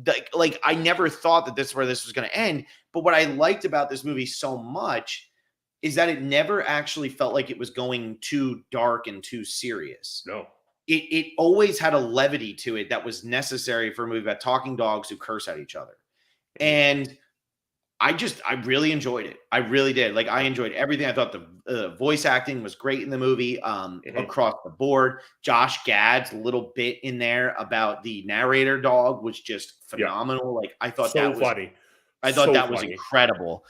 I never thought that this is where this was going to end. But what I liked about this movie so much is that it never actually felt like it was going too dark and too serious. No. It always had a levity to it that was necessary for a movie about talking dogs who curse at each other. And I really enjoyed it. I really did. Like, I enjoyed everything. I thought the voice acting was great in the movie, across the board. Josh Gad's little bit in there about the narrator dog was just phenomenal. Like, I thought So that was funny. I thought So that was funny. incredible.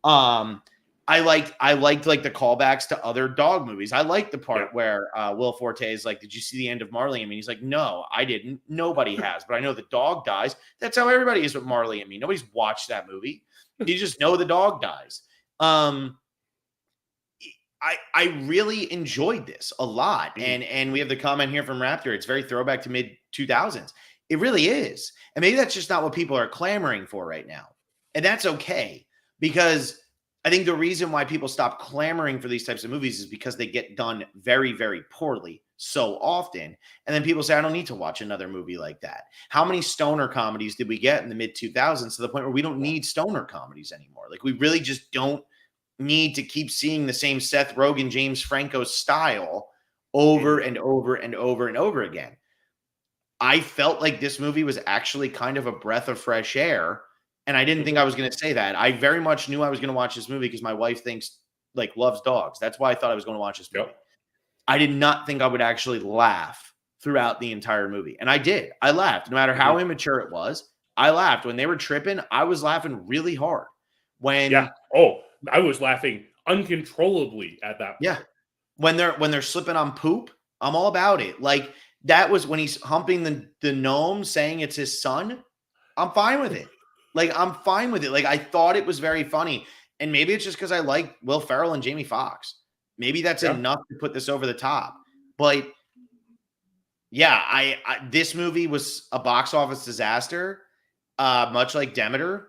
I liked like the callbacks to other dog movies. I liked the part where Will Forte is like, "Did you see the end of Marley and Me?" He's like, "No, I didn't. Nobody has, but I know the dog dies." That's how everybody is with Marley and Me. Nobody's watched that movie. You just know the dog dies. I really enjoyed this a lot, and we have the comment here from Raptor. It's very throwback to mid 2000s. It really is, and maybe that's just not what people are clamoring for right now, and that's okay, because I think the reason why people stop clamoring for these types of movies is because they get done very, very poorly so often, and then people say, "I don't need to watch another movie like that." How many stoner comedies did we get in the mid 2000s to the point where we don't need stoner comedies anymore? Like, we really just don't need to keep seeing the same Seth Rogen, James Franco style over and over and over and over again. I felt like this movie was actually kind of a breath of fresh air, and I didn't think I was going to say that. I very much knew I was going to watch this movie because my wife loves dogs. That's why I thought I was going to watch this movie. I did not think I would actually laugh throughout the entire movie, and I did. I laughed. No matter how immature it was, I laughed. When they were tripping, I was laughing really hard. I was laughing uncontrollably at that point. Yeah. When they're slipping on poop, I'm all about it. Like, that was when he's humping the gnome saying it's his son. I'm fine with it. Like, I'm fine with it. Like, I thought it was very funny. And maybe it's just because I like Will Ferrell and Jamie Foxx. Maybe that's enough to put this over the top. But yeah, this movie was a box office disaster, much like Demeter.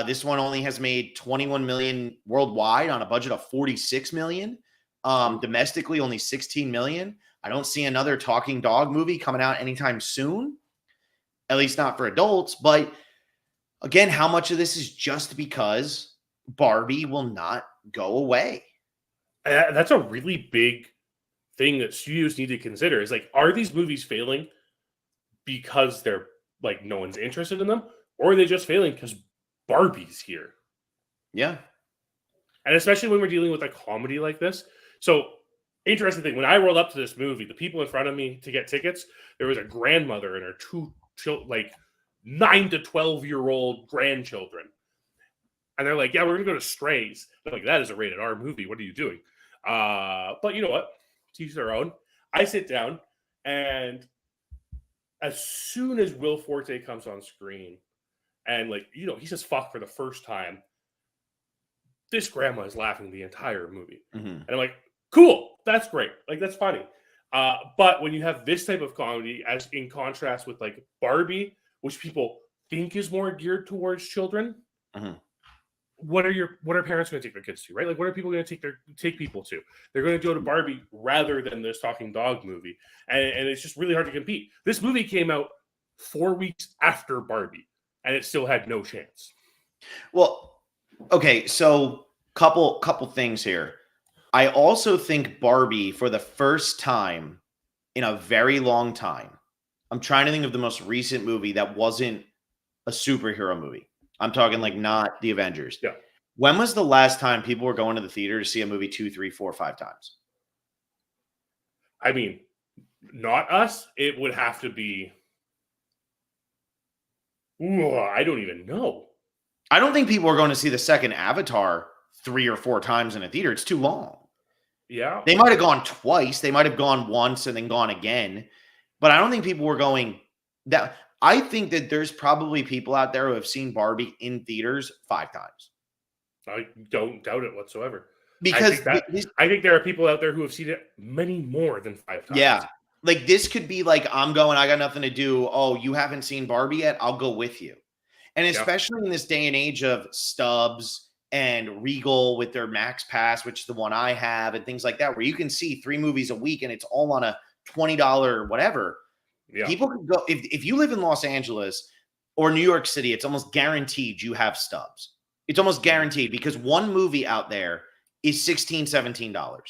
This one only has made 21 million worldwide on a budget of 46 million. Domestically, only 16 million. I don't see another talking dog movie coming out anytime soon, at least not for adults. But again, how much of this is just because Barbie will not go away? That's a really big thing that studios need to consider. Is like, are these movies failing because they're like no one's interested in them, or are they just failing because Barbie's here? Yeah. And especially when we're dealing with a comedy like this. So, interesting thing, when I rolled up to this movie, the people in front of me to get tickets, there was a grandmother and her two 9 to 12-year-old grandchildren. And they're like, "Yeah, we're going to go to Strays." They're like, "That is a rated R movie. What are you doing?" But you know what? To each their own. I sit down, and as soon as Will Forte comes on screen, and he says "fuck" for the first time, this grandma is laughing the entire movie. And I'm like, cool, that's great. Like, that's funny. But when you have this type of comedy, as in contrast with like Barbie, which people think is more geared towards children, what are parents going to take their kids to, right? Like, what are people going to take people to? They're going to go to Barbie rather than this talking dog movie, and it's just really hard to compete. This movie came out 4 weeks after Barbie, and it still had no chance. Well, okay, so couple things here. I also think Barbie, for the first time in a very long time, I'm trying to think of the most recent movie that wasn't a superhero movie. I'm talking like not the Avengers. Yeah. When was the last time people were going to the theater to see a movie 2, 3, 4, 5 times? I mean, not us. It would have to be. I don't even know. I don't think people are going to see the second Avatar 3 or 4 times in a theater. It's too long. Yeah. They might have gone twice. They might have gone once and then gone again. But I don't think people were going that. I think that there's probably people out there who have seen Barbie in theaters 5 times. I don't doubt it whatsoever. Because I think there are people out there who have seen it many more than 5 times. Yeah. Like, this could be like, I got nothing to do. Oh, you haven't seen Barbie yet? I'll go with you. And especially in this day and age of Stubbs and Regal with their Max Pass, which is the one I have, and things like that, where you can see 3 movies a week and it's all on a $20 whatever. Yeah. People could go, if you live in Los Angeles or New York City, it's almost guaranteed you have Stubbs. It's almost guaranteed, because one movie out there is $16, $17.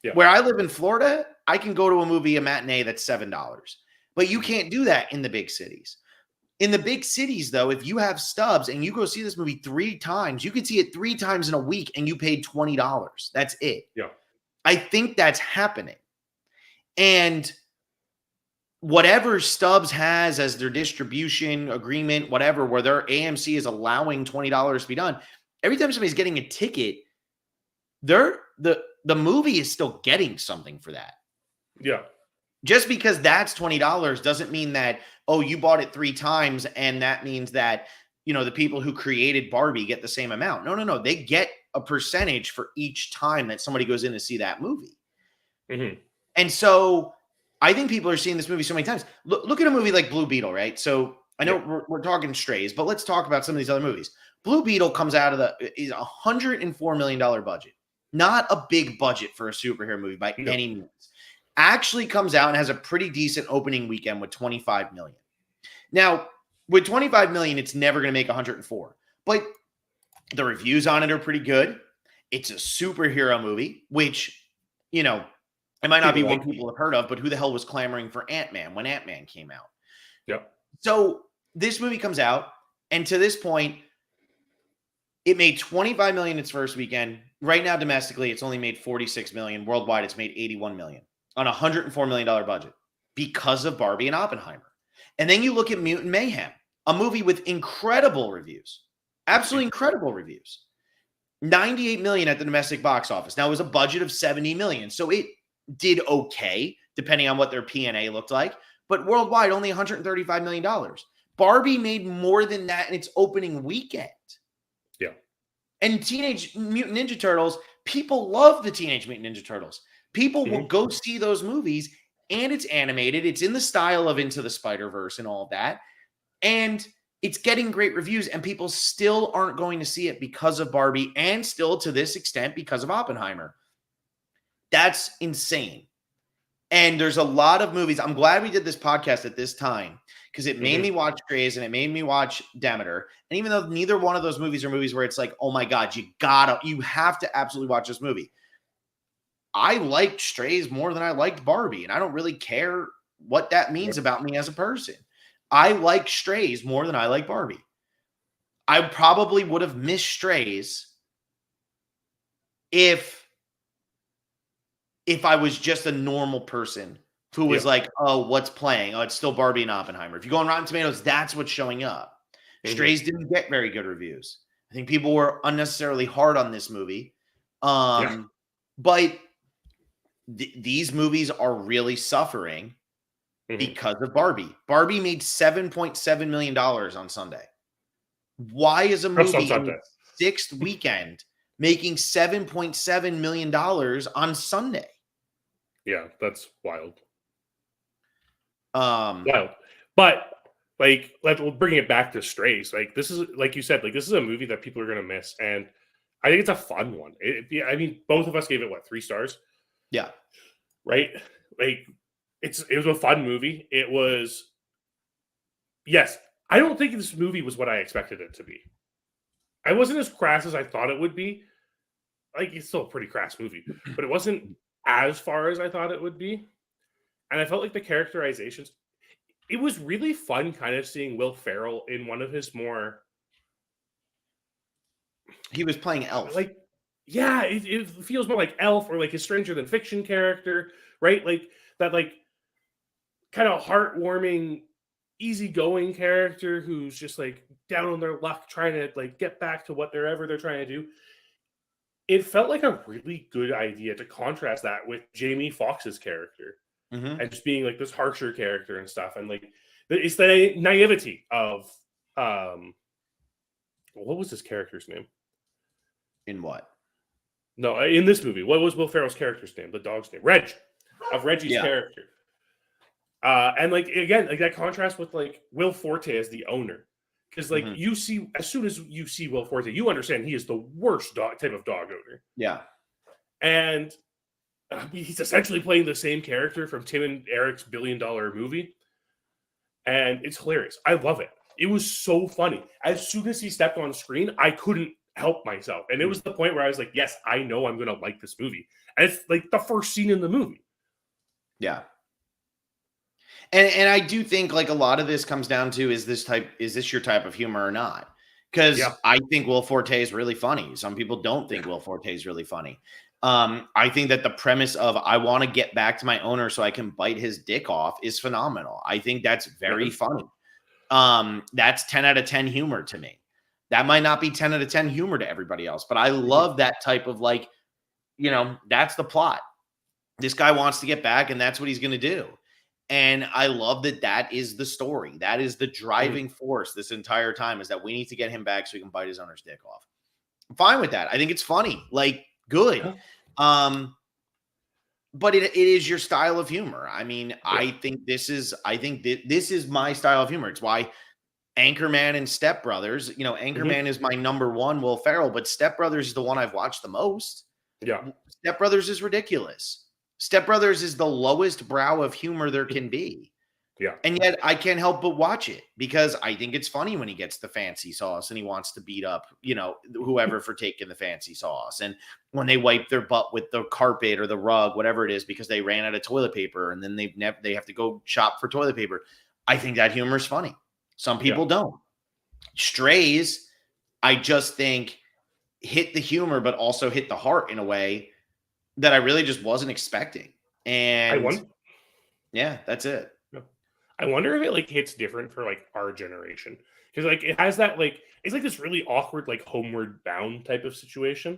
Yeah. Where I live in Florida, I can go to a matinee that's $7. But you can't do that in the big cities. In the big cities, though, if you have stubs and you go see this movie 3 times, you could see it 3 times in a week and you paid $20. That's it. Yeah. I think that's happening. And whatever Stubbs has as their distribution agreement, whatever, where their AMC is allowing $20 to be done, every time somebody's getting a ticket, the movie is still getting something for that. Yeah. Just because that's $20 doesn't mean that, oh, you bought it 3 times and that means that, the people who created Barbie get the same amount. No. They get a percentage for each time that somebody goes in to see that movie. Mm-hmm. And so I think people are seeing this movie so many times. Look at a movie like Blue Beetle, right? So I know we're talking Strays, but let's talk about some of these other movies. Blue Beetle comes out of is $104 million budget. Not a big budget for a superhero movie by any means. Actually comes out and has a pretty decent opening weekend with $25 million. Now, with $25 million, it's never going to make 104. But the reviews on it are pretty good. It's a superhero movie, which, it might not be one people have heard of, but who the hell was clamoring for Ant-Man when Ant-Man came out? Yep. So this movie comes out, and to this point, it made $25 million its first weekend. Right now, domestically, it's only made $46 million. Worldwide, it's made $81 million on a $104 million budget because of Barbie and Oppenheimer. And then you look at Mutant Mayhem, a movie with incredible reviews, absolutely incredible reviews. $98 million at the domestic box office. Now, it was a budget of $70 million, so it did okay, depending on what their P&A looked like. But worldwide, only $135 million. Barbie made more than that in its opening weekend. Yeah. And Teenage Mutant Ninja Turtles, people love the Teenage Mutant Ninja Turtles. People will go see those movies, and it's animated. It's in the style of Into the Spider-Verse and all of that. And it's getting great reviews, and people still aren't going to see it because of Barbie, and still to this extent because of Oppenheimer. That's insane. And there's a lot of movies. I'm glad we did this podcast at this time because it made me watch Strays and it made me watch Demeter. And even though neither one of those movies are movies where it's like, oh my God, you have to absolutely watch this movie. I liked Strays more than I liked Barbie, and I don't really care what that means about me as a person. I like Strays more than I like Barbie. I probably would have missed Strays if I was just a normal person who was like, oh, what's playing? Oh, it's still Barbie and Oppenheimer. If you go on Rotten Tomatoes, that's what's showing up. Strays didn't get very good reviews. I think people were unnecessarily hard on this movie. But these movies are really suffering because of Barbie. Barbie made $7.7 million on Sunday. Why is a movie in the 6th weekend making $7.7 million on Sunday? Yeah, that's wild. Wild. But let's bring it back to Strays. This is, like you said, this is a movie that people are gonna miss, and I think it's a fun one. I mean, both of us gave it 3 stars? Yeah. Right? It was a fun movie. It was, yes, I don't think this movie was what I expected it to be. I wasn't as crass as I thought it would be. It's still a pretty crass movie, but it wasn't as far as I thought it would be. And I felt like the characterizations, it was really fun kind of seeing Will Ferrell in one of his more... He was playing Elf. It feels more like Elf or his Stranger Than Fiction character, right? That kind of heartwarming, easygoing character who's just down on their luck trying to get back to whatever they're trying to do. It felt like a really good idea to contrast that with Jamie Foxx's character and just being this harsher character and stuff. And it's the naivety of what was his character's name? In what? No, in this movie, what was Will Ferrell's character's name? The dog's name, Reg, of Reggie's character. And again, that contrast with Will Forte as the owner, because you see, as soon as you see Will Forte, you understand he is the worst type of dog owner. Yeah, and he's essentially playing the same character from Tim and Eric's $1 billion movie, and it's hilarious. I love it. It was so funny. As soon as he stepped on screen, I couldn't help myself, and it was the point where I was like, "Yes, I know I'm going to like this movie." And it's the first scene in the movie. Yeah. And I do think like a lot of this comes down to is this your type of humor or not? Because Yeah. I think Will Forte is really funny. Some people don't think Will Forte is really funny. I think that the premise of I want to get back to my owner so I can bite his dick off is phenomenal. I think that's very funny. That's 10 out of 10 humor to me. That might not be 10 out of 10 humor to everybody else, but I love that type of like, that's the plot. This guy wants to get back and that's what he's going to do. And I love that that is the story. That is the driving force this entire time, is that we need to get him back so he can bite his owner's dick off. I'm fine with that. I think it's funny, like good. But it is your style of humor. I mean, I think this is my style of humor. It's why Anchorman and Step Brothers, Anchorman is my number one Will Ferrell, but Step Brothers is the one I've watched the most. Yeah. Step Brothers is ridiculous. Step Brothers is the lowest brow of humor there can be. Yeah. And yet I can't help but watch it because I think it's funny when he gets the fancy sauce and he wants to beat up, whoever for taking the fancy sauce. And when they wipe their butt with the carpet or the rug, whatever it is, because they ran out of toilet paper and then they have to go shop for toilet paper. I think that humor is funny. Some people don't. Strays, I just think hit the humor, but also hit the heart in a way that I really just wasn't expecting. And yeah, that's it. I wonder if it like hits different for like our generation, because like it has that like it's like this really awkward like homeward bound type of situation,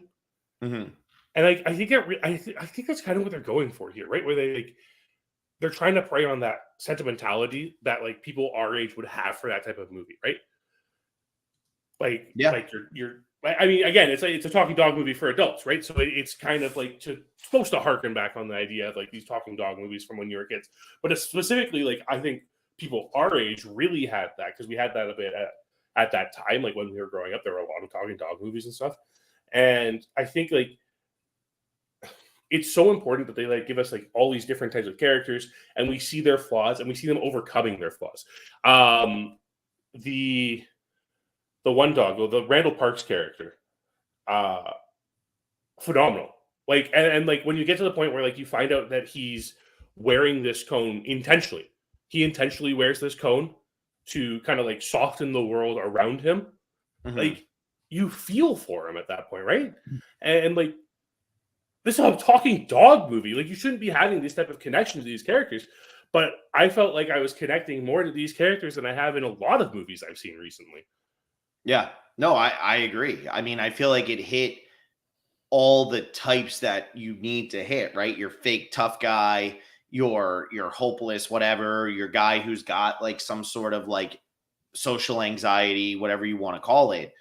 and like I think I think that's kind of what they're going for here, right? Where they're trying to prey on that sentimentality that like people our age would have for that type of movie, right? Like you're I mean, again, it's a talking dog movie for adults, right? So it's kind of like supposed to harken back on the idea of like these talking dog movies from when you were kids. But it's specifically, like I think people our age really had that, because we had that a bit at that time. Like when we were growing up, there were a lot of talking dog movies and stuff. And I think like it's so important that they like give us like all these different types of characters, and we see their flaws and we see them overcoming their flaws. The one dog, the Randall Parks character, phenomenal. Like, and like when you get to the point where like you find out that he's wearing this cone intentionally, he intentionally wears this cone to kind of like soften the world around him. Like you feel for him at that point, right? And like this is a talking dog movie. Like you shouldn't be having this type of connection to these characters. But I felt like I was connecting more to these characters than I have in a lot of movies I've seen recently. Yeah, no, I agree. I mean, I feel like it hit all the types that you need to hit, right? Your fake tough guy, your hopeless, whatever, your guy who's got like some sort of like social anxiety, whatever you want to call it.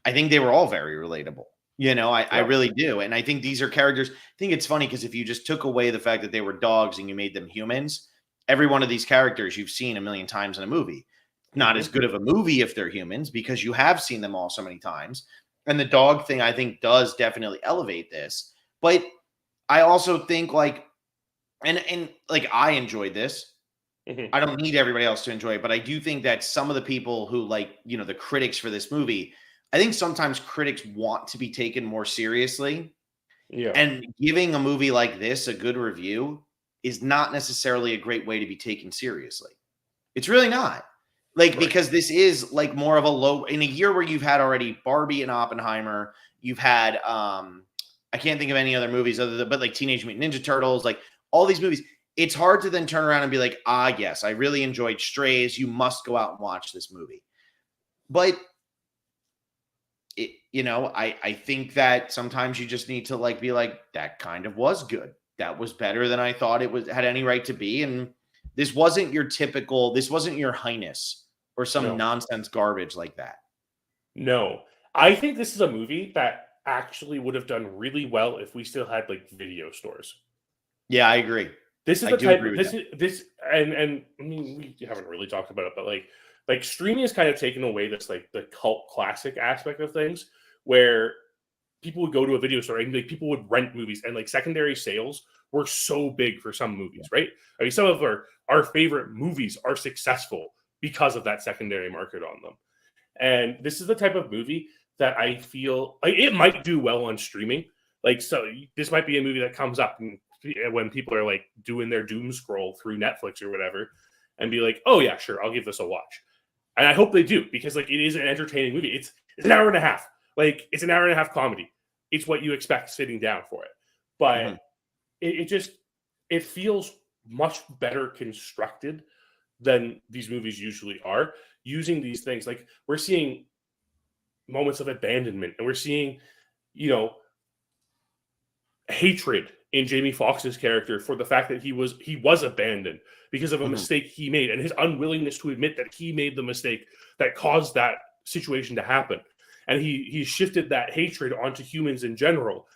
I think they were all very relatable. I really do. And I think these are characters. I think it's funny because if you just took away the fact that they were dogs and you made them humans, every one of these characters you've seen a million times in a movie. Not as good of a movie if they're humans, because you have seen them all so many times. And the dog thing, I think, does definitely elevate this. But I also think like, and like I enjoyed this. I don't need everybody else to enjoy it, but I do think that some of the people who like, the critics for this movie, I think sometimes critics want to be taken more seriously. Yeah. And giving a movie like this a good review is not necessarily a great way to be taken seriously. It's really not. Like, because this is like more of a low in a year where you've had already Barbie and Oppenheimer. You've had, I can't think of any other movies but like Teenage Mutant Ninja Turtles, like all these movies. It's hard to then turn around and be like, yes, I really enjoyed Strays. You must go out and watch this movie. But I think that sometimes you just need to like, be like, that kind of was good. That was better than I thought it had any right to be. And this wasn't your Highness or some nonsense garbage like that. No, I think this is a movie that actually would have done really well if we still had like video stores. Yeah, I agree. This is the type of this and I mean we haven't really talked about it, but like streaming has kind of taken away this like the cult classic aspect of things, where people would go to a video store and like people would rent movies, and like secondary sales were so big for some movies, right? I mean, some of our favorite movies are successful because of that secondary market on them. And this is the type of movie that I feel like it might do well on streaming. Like, so this might be a movie that comes up in when people are like doing their doom scroll through Netflix or whatever, and be like, oh yeah, sure, I'll give this a watch. And I hope they do, because like it is an entertaining movie. It's an hour and a half. Like, it's an hour and a half comedy. It's what you expect sitting down for it. But it feels much better constructed than these movies usually are, using these things. Like, we're seeing moments of abandonment, and we're seeing, hatred in Jamie Foxx's character for the fact that he was abandoned because of a mistake he made, and his unwillingness to admit that he made the mistake that caused that situation to happen. And he shifted that hatred onto humans in general.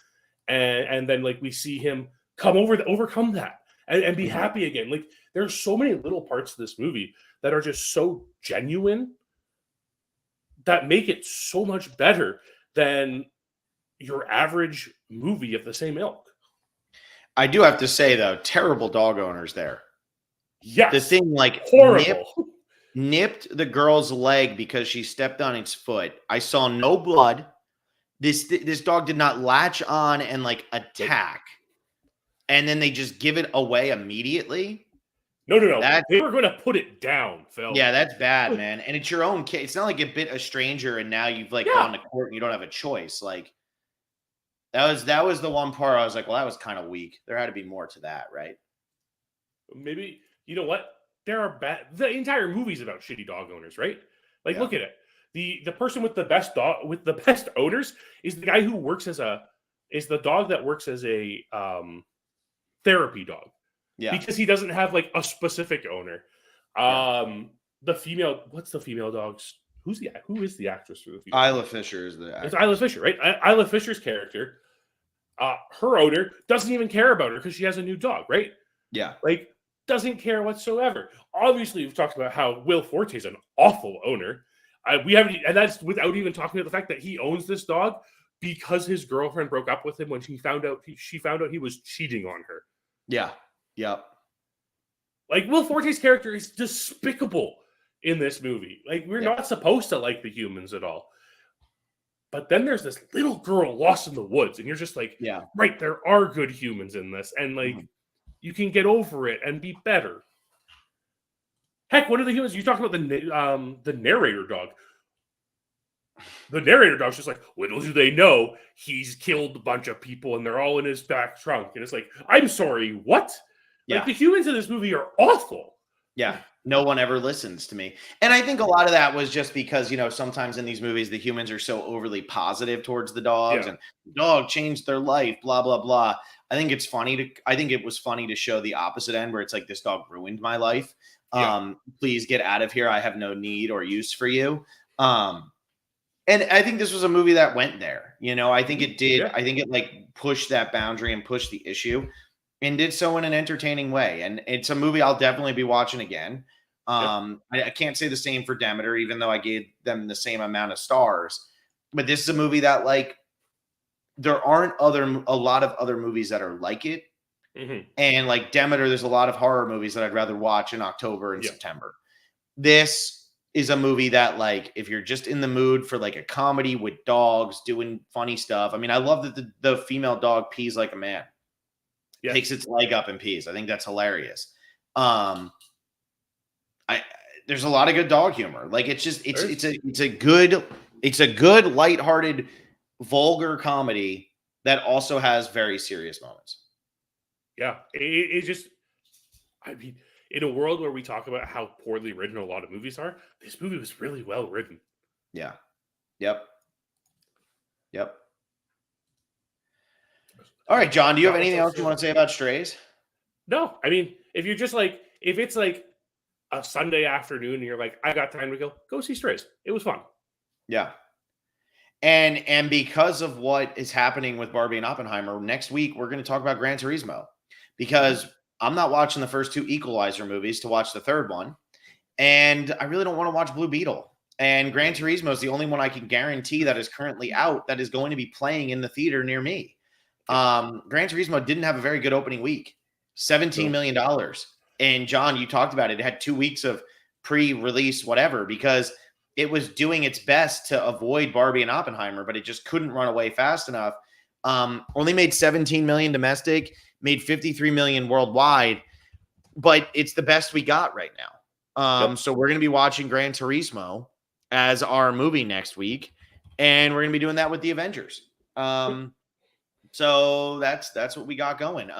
And then like we see him overcome that and be happy again. Like, there's so many little parts of this movie that are just so genuine that make it so much better than your average movie of the same ilk. I do have to say, though, terrible dog owners there. Yes. The thing, like, horrible. Nipped the girl's leg because she stepped on its foot. I saw no blood. This dog did not latch on and like attack. And then they just give it away immediately. No. They were going to put it down, Phil. Yeah, that's bad, man. And it's your own kid. It's not like it bit a stranger and now you've like gone to court and you don't have a choice. Like, that was the one part I was like, well, that was kind of weak. There had to be more to that, right? Maybe, you know what? The entire movie's about shitty dog owners, right? Like, look at it. The person with the best owners is the guy who works is the dog that works as a therapy dog. Yeah. Because he doesn't have like a specific owner. The female, what's the female dog's? Who is the actress for the female? Isla Fisher is the actress. It's Isla Fisher, right? Isla Fisher's character, her owner doesn't even care about her because she has a new dog, right? Yeah. Like, doesn't care whatsoever. Obviously, we've talked about how Will Forte is an awful owner. And that's without even talking about the fact that he owns this dog because his girlfriend broke up with him when she found out he was cheating on her. Yeah. Yep. Like, Will Forte's character is despicable in this movie. Like, we're not supposed to like the humans at all. But then there's this little girl lost in the woods, and you're just like, right, there are good humans in this, and like, you can get over it and be better. Heck, one of the humans, you talked about the narrator dog. The narrator dog's just like, little do they know, he's killed a bunch of people and they're all in his back trunk. And it's like, I'm sorry, what? Yeah. Like, the humans in this movie are awful. Yeah. No one ever listens to me. And I think a lot of that was just because, sometimes in these movies, the humans are so overly positive towards the dogs and the dog changed their life, blah, blah, blah. I think it was funny to show the opposite end where it's like, this dog ruined my life. Please get out of here. I have no need or use for you. And I think this was a movie that went there. I think it did. Yeah. I think it like pushed that boundary and pushed the issue and did so in an entertaining way. And it's a movie I'll definitely be watching again. I can't say the same for Demeter, even though I gave them the same amount of stars. But this is a movie that, like, there aren't a lot of other movies that are like it. And like Demeter, there's a lot of horror movies that I'd rather watch in October and September. This is a movie that, like, if you're just in the mood for like a comedy with dogs doing funny stuff. I mean, I love that the female dog pees like a man. Takes its leg up and pees. I think that's hilarious. There's a lot of good dog humor. Like, it's just it's a good lighthearted, vulgar comedy that also has very serious moments. Yeah, it just, I mean, in a world where we talk about how poorly written a lot of movies are, this movie was really well written. Yeah. Yep. All right, John, do you have anything else you want to say about Strays? No. I mean, if it's like a Sunday afternoon and you're like, I got time to go see Strays. It was fun. Yeah. And because of what is happening with Barbie and Oppenheimer, next week we're going to talk about Gran Turismo, because I'm not watching the first two Equalizer movies to watch the third one. And I really don't want to watch Blue Beetle. And Gran Turismo is the only one I can guarantee that is currently out that is going to be playing in the theater near me. Gran Turismo didn't have a very good opening week. $17 million. And John, you talked about it. It had 2 weeks of pre-release whatever, because it was doing its best to avoid Barbie and Oppenheimer, but it just couldn't run away fast enough. Only made $17 million domestic, made 53 million worldwide, but it's the best we got right now. So we're going to be watching Gran Turismo as our movie next week, and we're going to be doing that with the Avengers. So that's what we got going.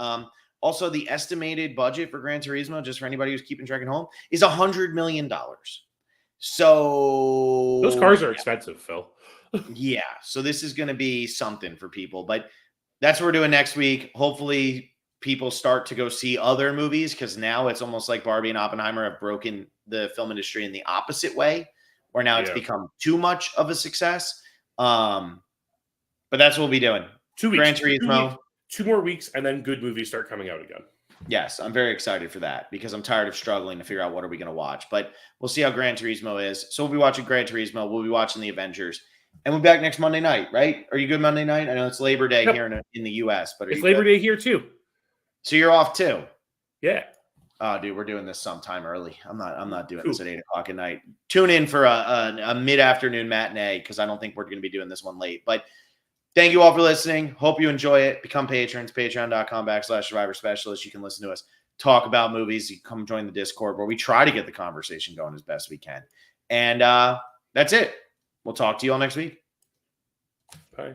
Also, the estimated budget for Gran Turismo, just for anybody who's keeping track at home, is $100 million. So those cars are expensive, Phil. Yeah. So this is going to be something for people, but that's what we're doing next week. Hopefully people start to go see other movies, because now it's almost like Barbie and Oppenheimer have broken the film industry in the opposite way, where now it's become too much of a success. But that's what we'll be doing. 2 weeks. Gran Turismo. 2 more weeks, and then good movies start coming out again. Yes, I'm very excited for that, because I'm tired of struggling to figure out what are we going to watch. But we'll see how Gran Turismo is. So we'll be watching Gran Turismo. We'll be watching the Avengers. And we'll be back next Monday night, right? Are you good Monday night? I know it's Labor Day here in the U.S., but it's Labor Day here too. So you're off too? Yeah. Oh, dude, we're doing this sometime early. I'm not doing this at 8 o'clock at night. Tune in for a mid-afternoon matinee, because I don't think we're going to be doing this one late. But thank you all for listening. Hope you enjoy it. Become patrons, patreon.com/Survivor Specialist. You can listen to us talk about movies. You come join the Discord, where we try to get the conversation going as best we can. And that's it. We'll talk to you all next week. Bye.